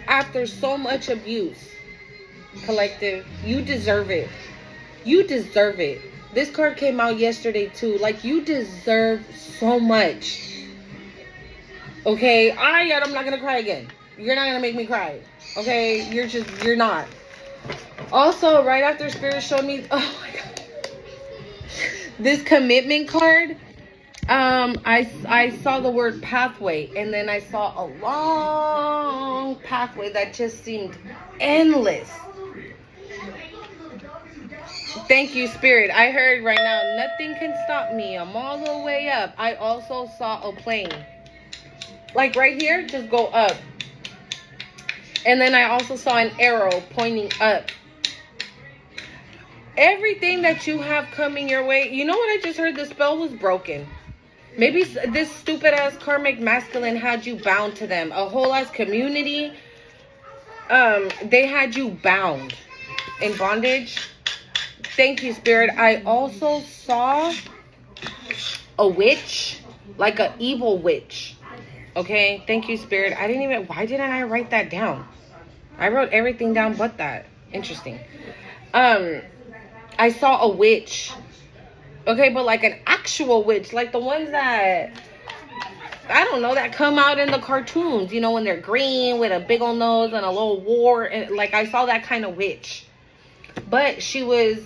after so much abuse, collective, you deserve it. You deserve it. This card came out yesterday too. Like, you deserve so much. Okay? I'm not going to cry again. You're not going to make me cry. Okay? You're not. Also, right after Spirit showed me, oh my god, this commitment card, I saw the word pathway, and then I saw a long pathway that just seemed endless. Thank you, Spirit. I heard right now, nothing can stop me. I'm all the way up. I also saw a plane. Like right here, just go up. And then I also saw an arrow pointing up. Everything that you have coming your way, you know what I just heard? The spell was broken. Maybe this stupid ass karmic masculine had you bound to them. A whole ass community, they had you bound in bondage. Thank you, Spirit. I also saw a witch, like an evil witch. Okay, thank you, Spirit. Why didn't I write that down? I wrote everything down but that. Interesting. I saw a witch. Okay, but like an actual witch. Like the ones that, I don't know, that come out in the cartoons. You know, when they're green with a big old nose and a little war. And like, I saw that kind of witch. But she was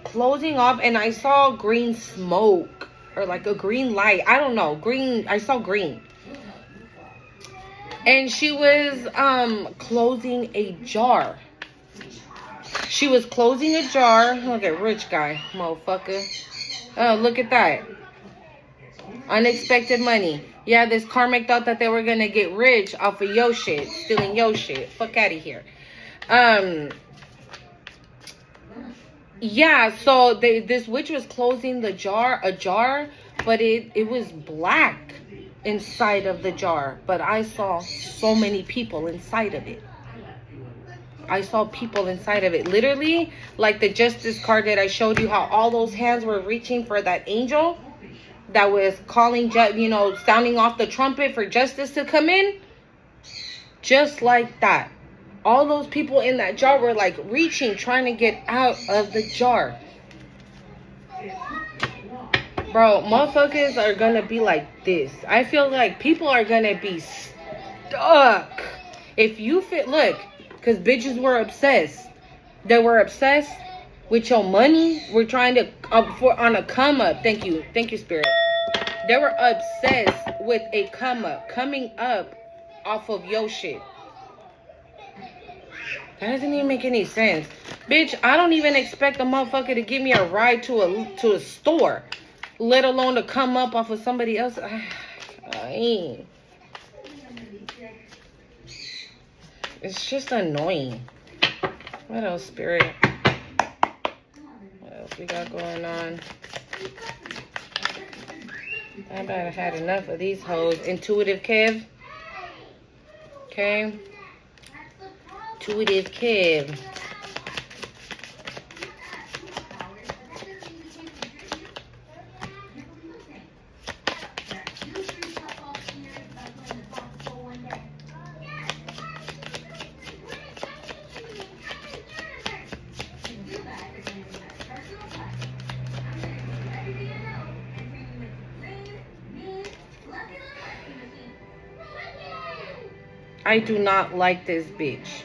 closing off, and I saw green smoke. Or like a green light. I don't know. Green. I saw green. And she was closing a jar. She was closing a jar. Look at rich guy, motherfucker. Oh, look at that. Unexpected money. Yeah, this karmic thought that they were gonna get rich off of your shit, stealing your shit. Fuck out of here. Yeah, so this witch was closing a jar, but it was black inside of the jar. But I saw so many people inside of it. I saw people inside of it. Literally, like the justice card that I showed you, how all those hands were reaching for that angel that was calling, sounding off the trumpet for justice to come in. Just like that. All those people in that jar were like reaching, trying to get out of the jar. Bro, motherfuckers are gonna be like this. I feel like people are gonna be stuck. If you look, because bitches were obsessed. They were obsessed with your money. We're trying to, on a come up. Thank you, Spirit. They were obsessed with a come up, coming up off of your shit. That doesn't even make any sense. Bitch, I don't even expect a motherfucker to give me a ride to a store, let alone to come up off of somebody else. It's just annoying. What else, Spirit? What else we got going on? I bet I had enough of these hoes. Intuitive Kev. Okay. Intuitive Kev. I do not like this bitch.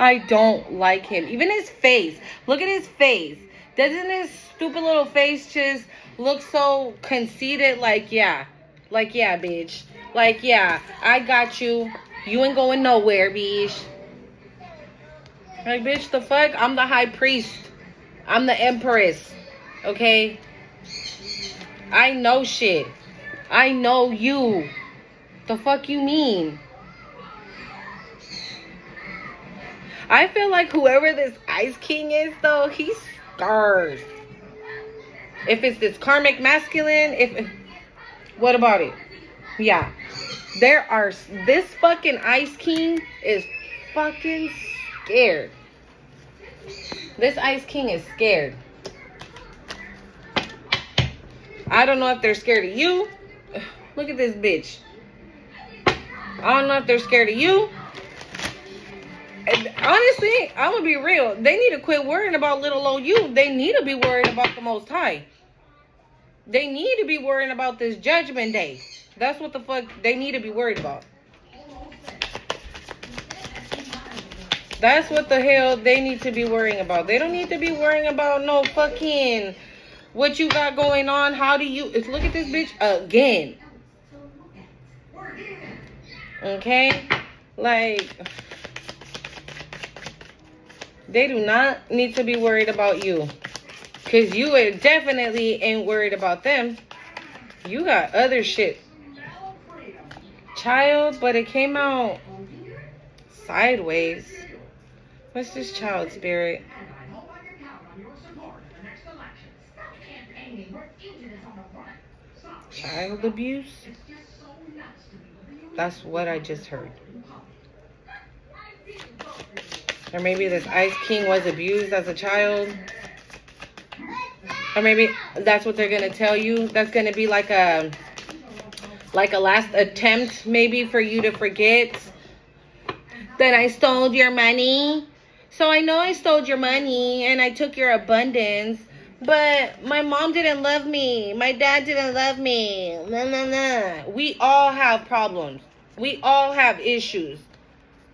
I don't like him. Even his face. Look at his face. Doesn't his stupid little face just look so conceited? Like, yeah, bitch. Like, yeah, I got you. You ain't going nowhere, bitch. Like, bitch, the fuck? I'm the high priest. I'm the empress. Okay? I know shit. I know you. The fuck you mean? I feel like whoever this Ice King is, though, he's scarred. If it's this karmic masculine, what about it? Yeah. This fucking Ice King is fucking scared. This Ice King is scared. I don't know if they're scared of you. Look at this bitch. I don't know if they're scared of you. And honestly, I'm gonna be real. They need to quit worrying about little old you. They need to be worried about the Most High. They need to be worrying about this judgment day. That's what the fuck they need to be worried about. That's what the hell they need to be worrying about. They don't need to be worrying about no fucking what you got going on. How do you look at this bitch again? Okay? Like, they do not need to be worried about you. Because you definitely ain't worried about them. You got other shit. Child, but it came out sideways. What's this child, Spirit? Child abuse? That's what I just heard. Or maybe this Ice King was abused as a child. Or maybe that's what they're going to tell you. That's going to be like a last attempt maybe for you to forget that I stole your money. So I know I stole your money and I took your abundance. But my mom didn't love me. My dad didn't love me. Nah, nah, nah. We all have problems. We all have issues.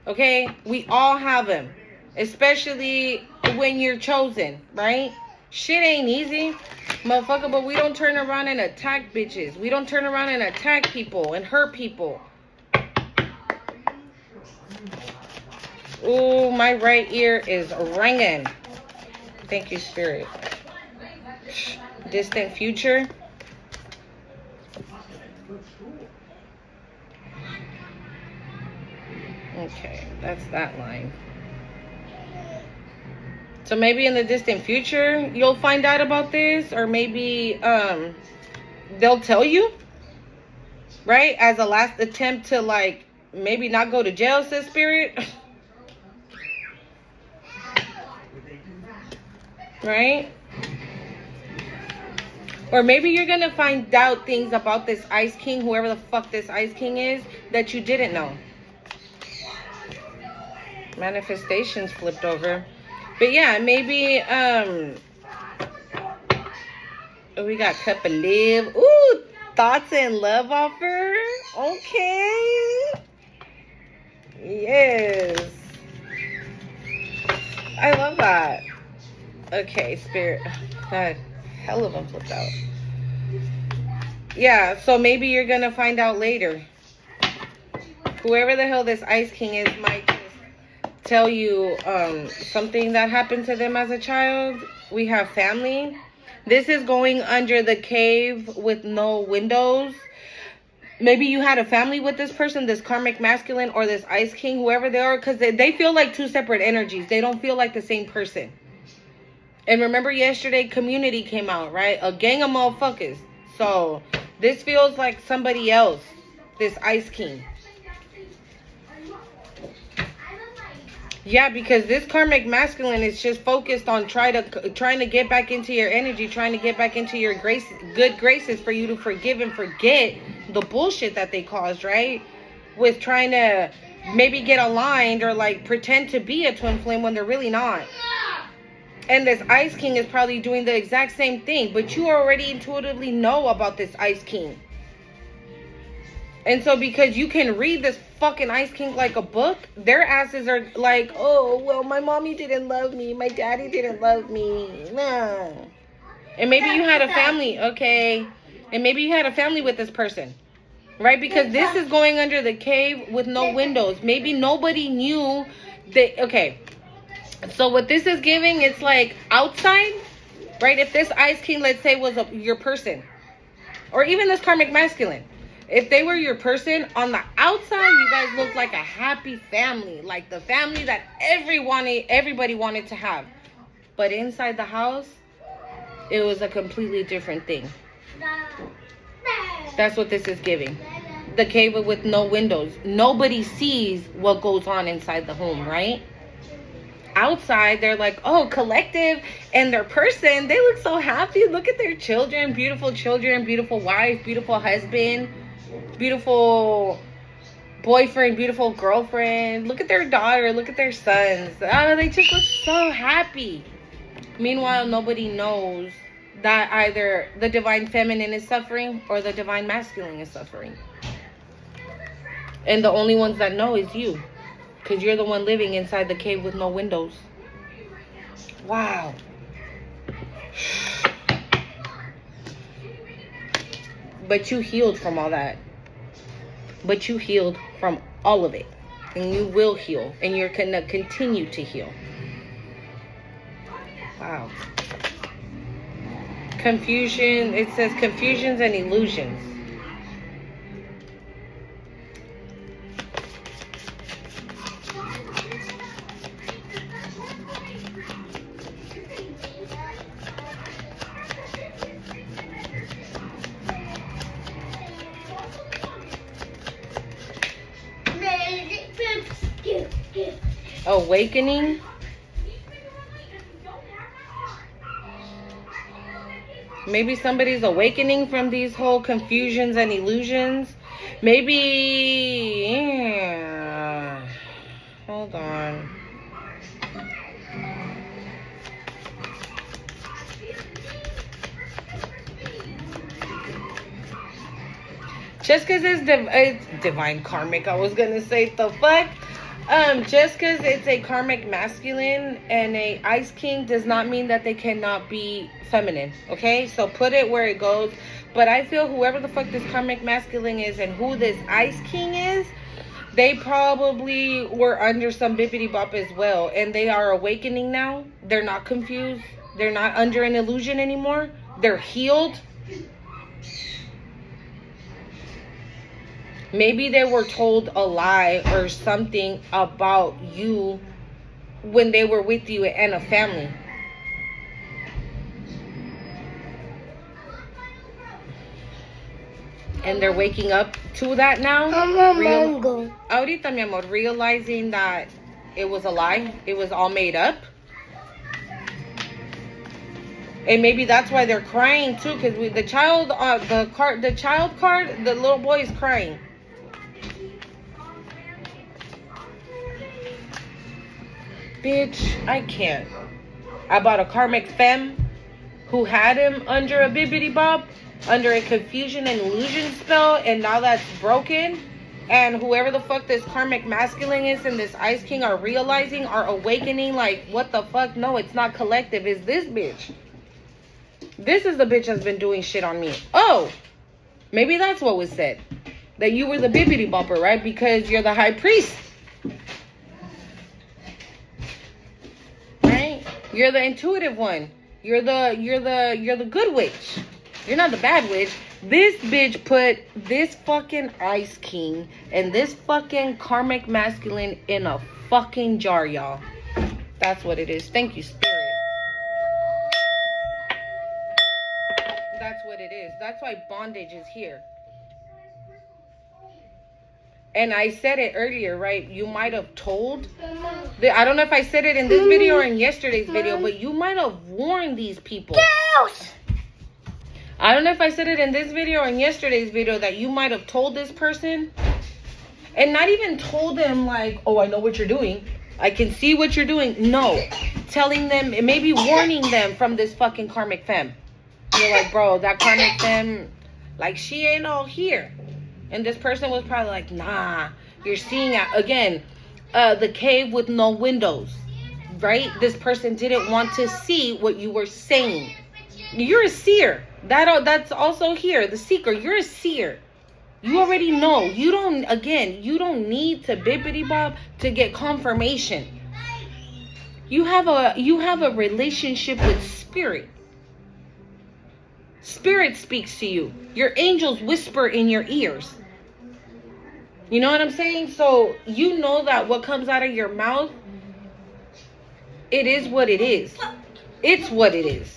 Okay? We all have them. Especially when you're chosen, right? Shit ain't easy, motherfucker, but we don't turn around and attack bitches. We don't turn around and attack people and hurt people. Ooh, my right ear is ringing. Thank you, Spirit. Distant future. Okay, that's that line. So maybe in the distant future you'll find out about this, or maybe they'll tell you, right? As a last attempt to like maybe not go to jail, says Spirit. Right? Or maybe you're gonna find out things about this Ice King, whoever the fuck this Ice King is, that you didn't know. Manifestations flipped over. But yeah, maybe we got cup of live. Ooh, thoughts and love offer. Okay. Yes. I love that. Okay, Spirit. God, hell of them flipped out. Yeah, so maybe you're gonna find out later. Whoever the hell this Ice King is might tell you something that happened to them as a child. We have family. This is going under the cave with no windows. Maybe you had a family with this person, this karmic masculine or this Ice King, whoever they are, because they feel like two separate energies. They don't feel like the same person. And remember yesterday, Community came out, right? A gang of motherfuckers. So this feels like somebody else, this Ice King. Yeah, because this karmic masculine is just focused on trying to get back into your energy, trying to get back into your good graces for you to forgive and forget the bullshit that they caused, right? With trying to maybe get aligned or like pretend to be a twin flame when they're really not. And this Ice King is probably doing the exact same thing, but you already intuitively know about this Ice King. And so because you can read this fucking Ice King like a book, their asses are like, oh, well, my mommy didn't love me. My daddy didn't love me. No. And maybe you had a family, okay? And maybe you had a family with this person, right? Because this is going under the cave with no windows. Maybe nobody knew that, okay. So what this is giving, it's like outside, right? If this Ice King, let's say, was your person, or even this karmic masculine, if they were your person, on the outside, you guys look like a happy family. Like the family that everybody wanted to have. But inside the house, it was a completely different thing. That's what this is giving. The cave with no windows. Nobody sees what goes on inside the home, right? Outside, they're like, oh, collective, and their person, they look so happy. Look at their children, beautiful wife, beautiful husband, beautiful boyfriend, beautiful girlfriend. Look at their daughter, look at their sons. Oh, they just look so happy. Meanwhile, nobody knows that either the divine feminine is suffering or the divine masculine is suffering. And the only ones that know is you, because you're the one living inside the cave with no windows. Wow. But you healed from all that. But you healed from all of it. And you will heal. And you're going to continue to heal. Wow. Confusion. It says confusions and illusions. Awakening. Maybe somebody's awakening from these whole confusions and illusions. Maybe, yeah. Hold on. Just because it's divine karmic, I was gonna say, the fuck? Just because it's a karmic masculine and a Ice King does not mean that they cannot be feminine, okay? So put it where it goes. But I feel whoever the fuck this karmic masculine is and who this Ice King is, They probably were under some bippity bop as well, and they are awakening now. They're not confused. They're not under an illusion anymore. They're healed. Maybe they were told a lie or something about you when they were with you and a family. And they're waking up to that now. Mango. Ahorita, mi amor, realizing that it was a lie. It was all made up. And maybe that's why they're crying too, because the child card, the little boy is crying. Bitch, I can't. About a karmic femme who had him under a bibbidi bob, under a confusion and illusion spell, and now that's broken. And whoever the fuck this karmic masculine is and this Ice King are realizing, are awakening, like, what the fuck? No, it's not collective. It's this bitch. This is the bitch that's been doing shit on me. Oh, maybe that's what was said. That you were the bibbidi bopper, right? Because you're the high priest. Right? You're the intuitive one. You're the good witch. You're not the bad witch. This bitch put this fucking Ice King and this fucking karmic masculine in a fucking jar, y'all. That's what it is. Thank you, Spirit. That's what it is. That's why bondage is here. And I said it earlier, right? You might have told. I don't know if I said it in this video or in yesterday's video, but you might have warned these people. I don't know if I said it in this video or in yesterday's video that you might have told this person. And not even told them like, oh, I know what you're doing. I can see what you're doing. No. Telling them, maybe warning them from this fucking karmic femme. You're like, bro, that karmic femme, like, she ain't all here. And this person was probably like, nah, you're seeing it. Again, the cave with no windows, right? This person didn't want to see what you were saying. You're a seer. That's also here. The seeker, you're a seer. You already know. You don't need to bibbity bob to get confirmation. You have a relationship with spirit. Spirit speaks to you. Your angels whisper in your ears. You know what I'm saying? So you know that what comes out of your mouth, it is what it is. It's what it is.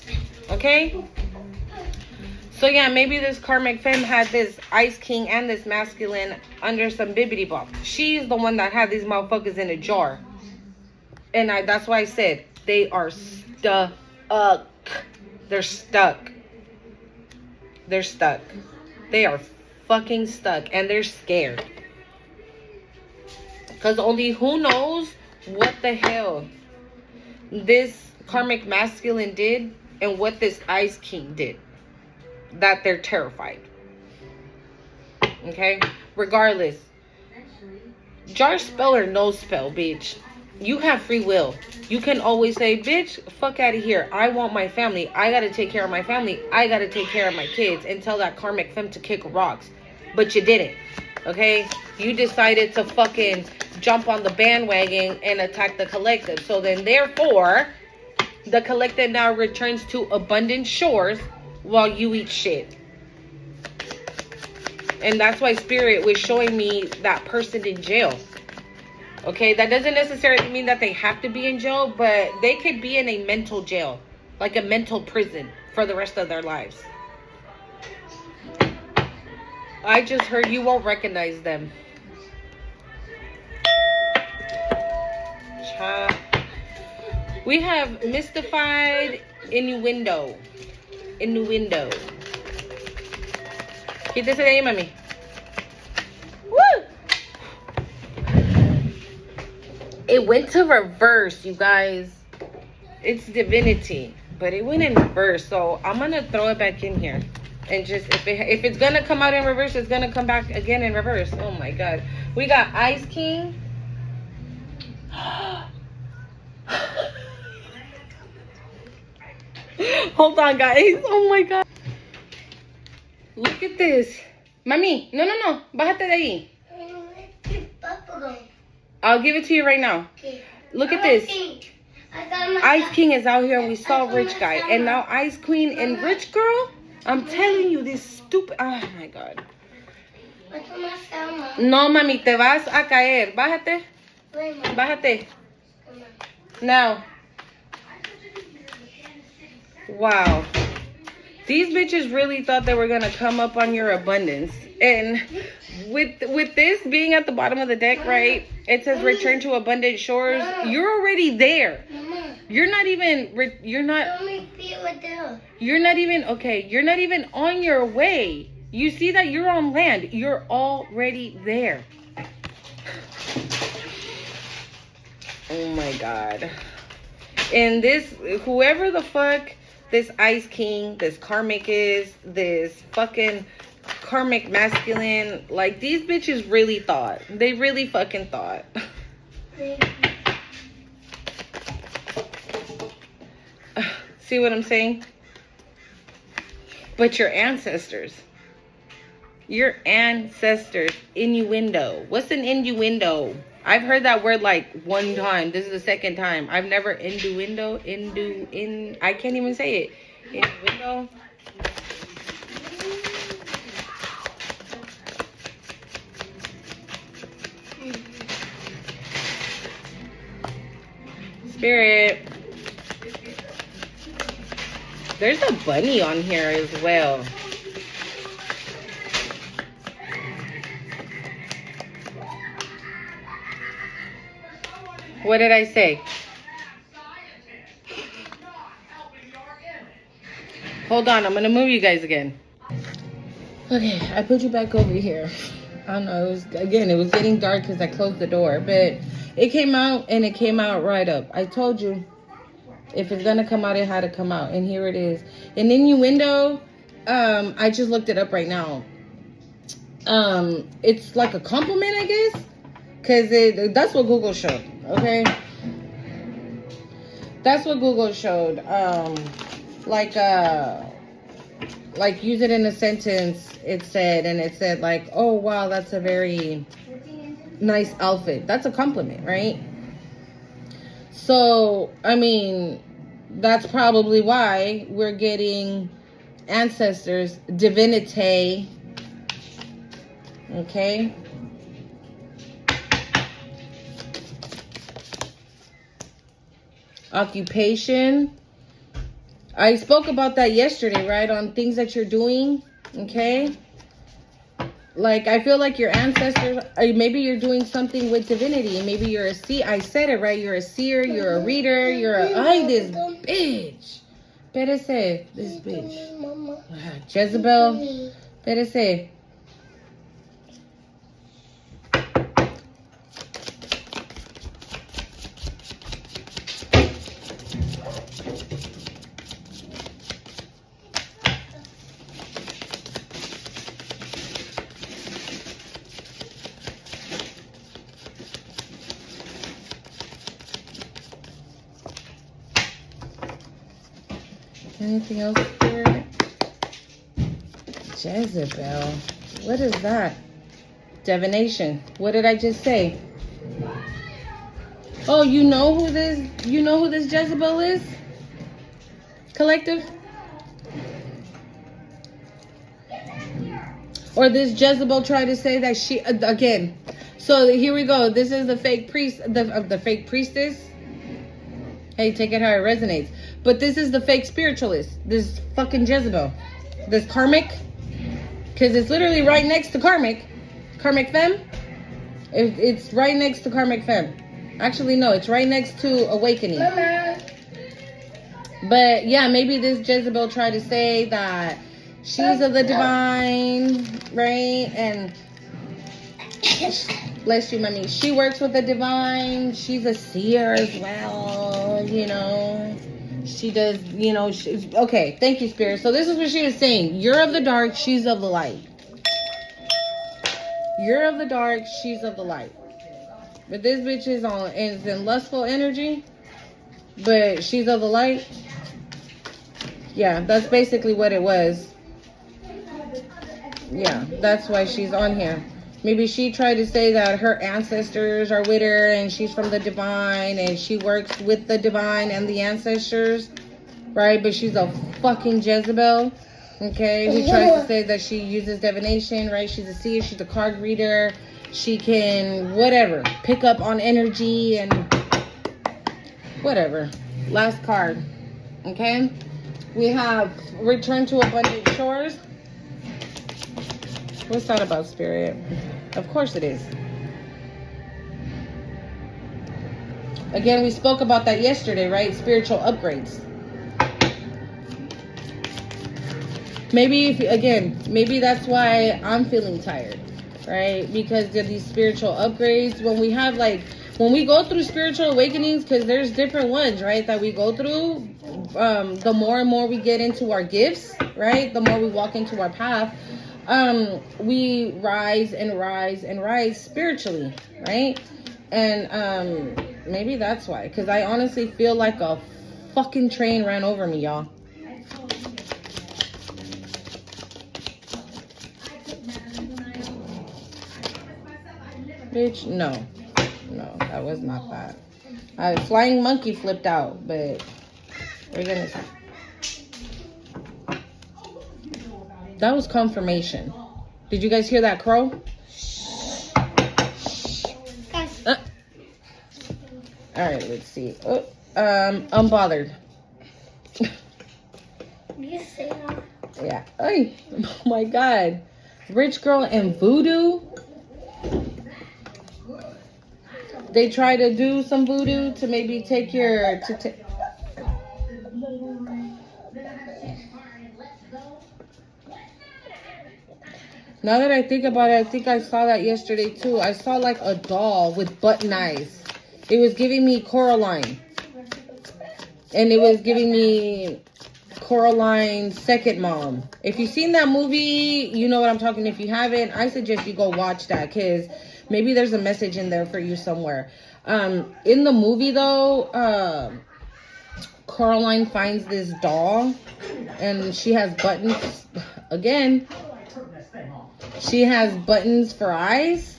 Okay? So yeah, maybe this karmic femme had this Ice King and this masculine under some bibbity bop. She's the one that had these motherfuckers in a jar. And that's why I said they are stuck. They're stuck. They're stuck. They are fucking stuck. And they're scared. Because only who knows what the hell this karmic masculine did and what this Ice King did. That they're terrified. Okay? Regardless. Jar spell or no spell, bitch. You have free will. You can always say, bitch, fuck out of here. I want my family. I gotta take care of my family. I gotta take care of my kids. And tell that karmic femme to kick rocks. But you didn't. Okay? You decided to fucking jump on the bandwagon and attack the collective. So then, therefore, the collective now returns to abundant shores while you eat shit. And that's why Spirit was showing me that person in jail. Okay, that doesn't necessarily mean that they have to be in jail, but they could be in a mental jail, like a mental prison for the rest of their lives. I just heard you won't recognize them. We have mystified innuendo. Innuendo. Quítese de ahí, mami. Woo! It went to reverse, you guys. It's divinity, but it went in reverse. So I'm gonna throw it back in here, and just if it's gonna come out in reverse, it's gonna come back again in reverse. Oh my god, we got Ice King. Hold on, guys. Oh my god. Look at this. Mami, no. Bájate de ahí. I'll give it to you right now. Okay. Look at this. I got my Ice King is out here and we saw Rich Guy. And now Ice Queen and Rich Girl. I'm telling you, this stupid... Oh, my God. I got my Selma. No, mami, te vas a caer. Bájate. Wait, Mama. Bájate. Come on. Now. Wow. These bitches really thought they were going to come up on your abundance. And with this being at the bottom of the deck, right? It says return to abundant shores. You're already there. Mama. You're not even on your way. You see that you're on land. You're already there. Oh my God. And this, whoever the fuck this Ice King, this karmic is, this fucking karmic masculine, like these bitches really thought. They really fucking thought. See what I'm saying? But your ancestors. Innuendo. What's an innuendo? I've heard that word like one time. This is the second time. I've never I can't even say it. Innuendo. Spirit. There's a bunny on here as well. What did I say? Hold on, I'm gonna move you guys again. Okay, I put you back over here. I don't know, it was getting dark because I closed the door, but it came out and it came out right up. I told you, if it's gonna come out, it had to come out, and here it is. An innuendo, I just looked it up right now. It's like a compliment, I guess, because that's what Google showed. Okay, that's what Google showed. Like use it in a sentence. It said like, oh wow, that's a very nice outfit. That's a compliment, right? So I mean, that's probably why we're getting ancestors, divinity. Okay. Occupation. I spoke about that yesterday, right? On things that you're doing. Okay. Like, I feel like your ancestors, maybe you're doing something with divinity. Maybe you're a seer. I said it, right? You're a seer. You're a reader. You're this bitch. Espérese. This bitch. Jezebel. Espérese. Anything else here? Jezebel. What is that? Divination. What did I just say? Oh, you know who this Jezebel is? Collective? Or this Jezebel tried to say that she again. So here we go. This is the fake priest, the fake priestess. Hey, take it how it resonates. But this is the fake spiritualist. This fucking Jezebel. This karmic. Because it's literally right next to karmic. Karmic femme. It's right next to karmic femme. Actually, no. It's right next to awakening. Mama. But yeah, maybe this Jezebel tried to say that she's of the divine, right? And bless you, mommy. She works with the divine. She's a seer as well, you know. She does, you know. Okay, thank you, Spirit. So this is what she was saying. You're of the dark. She's of the light. You're of the dark. She's of the light. But this bitch is in lustful energy. But she's of the light. Yeah, that's basically what it was. Yeah, that's why she's on here. Maybe she tried to say that her ancestors are with her and she's from the divine and she works with the divine and the ancestors, right? But she's a fucking Jezebel, okay? Who tries to say that she uses divination, right? She's a seer, she's a card reader. She can, whatever, pick up on energy and whatever. Last card, okay? We have Return to Abundant Shores. What's that about, Spirit? Of course it is. Again, we spoke about that yesterday, right? Spiritual upgrades. Maybe that's why I'm feeling tired, right? Because of these spiritual upgrades. When we go through spiritual awakenings, because there's different ones, right, that we go through, the more and more we get into our gifts, right? The more we walk into our path. We rise and rise and rise spiritually, right? And maybe that's why. Because I honestly feel like a fucking train ran over me, y'all. Bitch, no, that was not that. Flying monkey flipped out, but we're gonna see. That was confirmation. Did you guys hear that crow? All right, let's see. Unbothered. You say that? Yeah. Ay, oh my God. Rich girl and voodoo. They try to do some voodoo to maybe take your Now that I think about it, I think I saw that yesterday too. I saw like a doll with button eyes. It was giving me Coraline. And it was giving me Coraline's second mom. If you've seen that movie, you know what I'm talking. If you haven't, I suggest you go watch that, because maybe there's a message in there for you somewhere. In the movie though, Coraline finds this doll and she has buttons. Again, she has buttons for eyes,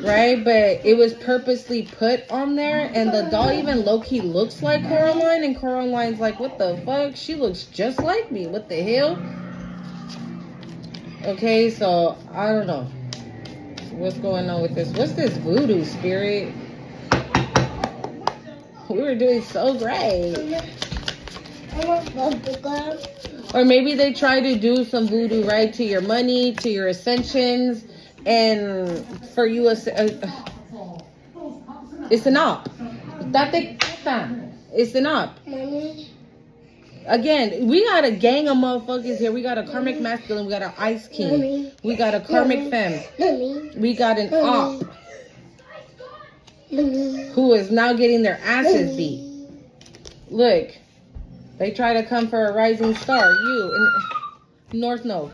right? But it was purposely put on there, and the doll even low-key looks like Coraline, and Coraline's like, what the fuck? She looks just like me. What the hell? Okay, so I don't know what's going on with this. What's this voodoo, Spirit? We were doing so great. Or maybe they try to do some voodoo, right, to your money, to your ascensions, and for you, it's an op. It's an op. Again, we got a gang of motherfuckers here. We got a karmic masculine. We got an ice king. We got a karmic femme. We got an op who is now getting their asses beat. Look. They try to come for a rising star. You in North Node.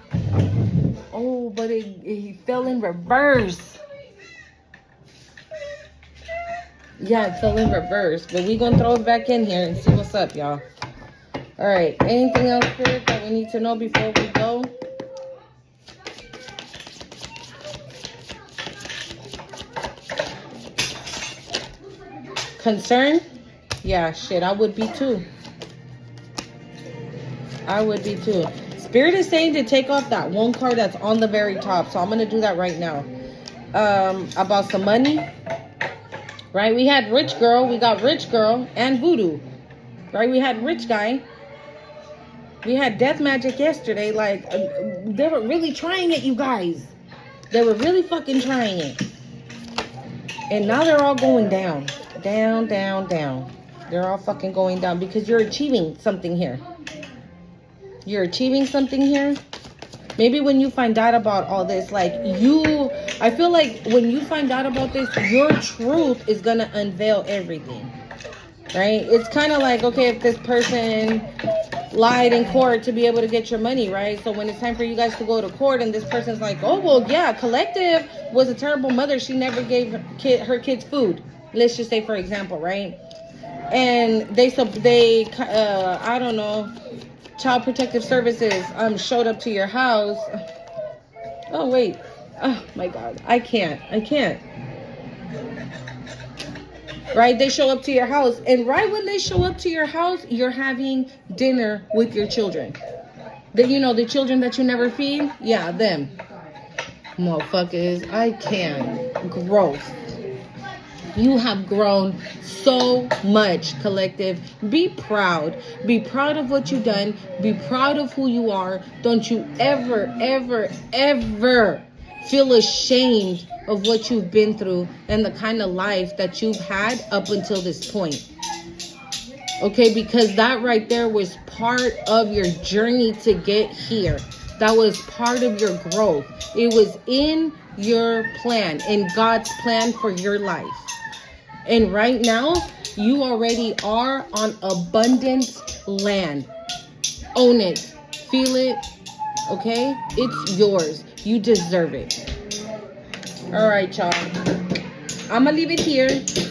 Oh, but he fell in reverse. Yeah, it fell in reverse. But we gonna throw it back in here and see what's up, y'all. All right. Anything else, Spirit, that we need to know before we go? Concern? Yeah, shit. I would be too. I would be too. Spirit is saying to take off that one card that's on the very top. So I'm going to do that right now. About some money. Right? We had rich girl. We got rich girl and voodoo. Right? We had rich guy. We had death magic yesterday. Like, they were really trying it, you guys. They were really fucking trying it. And now they're all going down. Down, down, down. They're all fucking going down because you're achieving something here. You're achieving something here. Maybe when you find out about all this, like I feel like when you find out about this, your truth is going to unveil everything, right? It's kind of like, okay, if this person lied in court to be able to get your money, right? So when it's time for you guys to go to court and this person's like, oh, well, yeah, Collective was a terrible mother. She never gave her kids food. Let's just say, for example, right? And they I don't know, Child Protective Services showed up to your house. Oh, wait. Oh my God. I can't. Right? They show up to your house. And right when they show up to your house, you're having dinner with your children. The children that you never feed? Yeah, them. Motherfuckers, I can't. Growth. You have grown so much, collective. Be proud. Be proud of what you've done. Be proud of who you are. Don't you ever, ever, ever feel ashamed of what you've been through and the kind of life that you've had up until this point. Okay, because that right there was part of your journey to get here. That was part of your growth. It was in your plan, in God's plan for your life. And right now, you already are on abundant land. Own it. Feel it. Okay? It's yours. You deserve it. All right, y'all. I'm going to leave it here.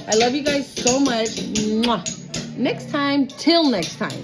I love you guys so much. Mwah. Till next time.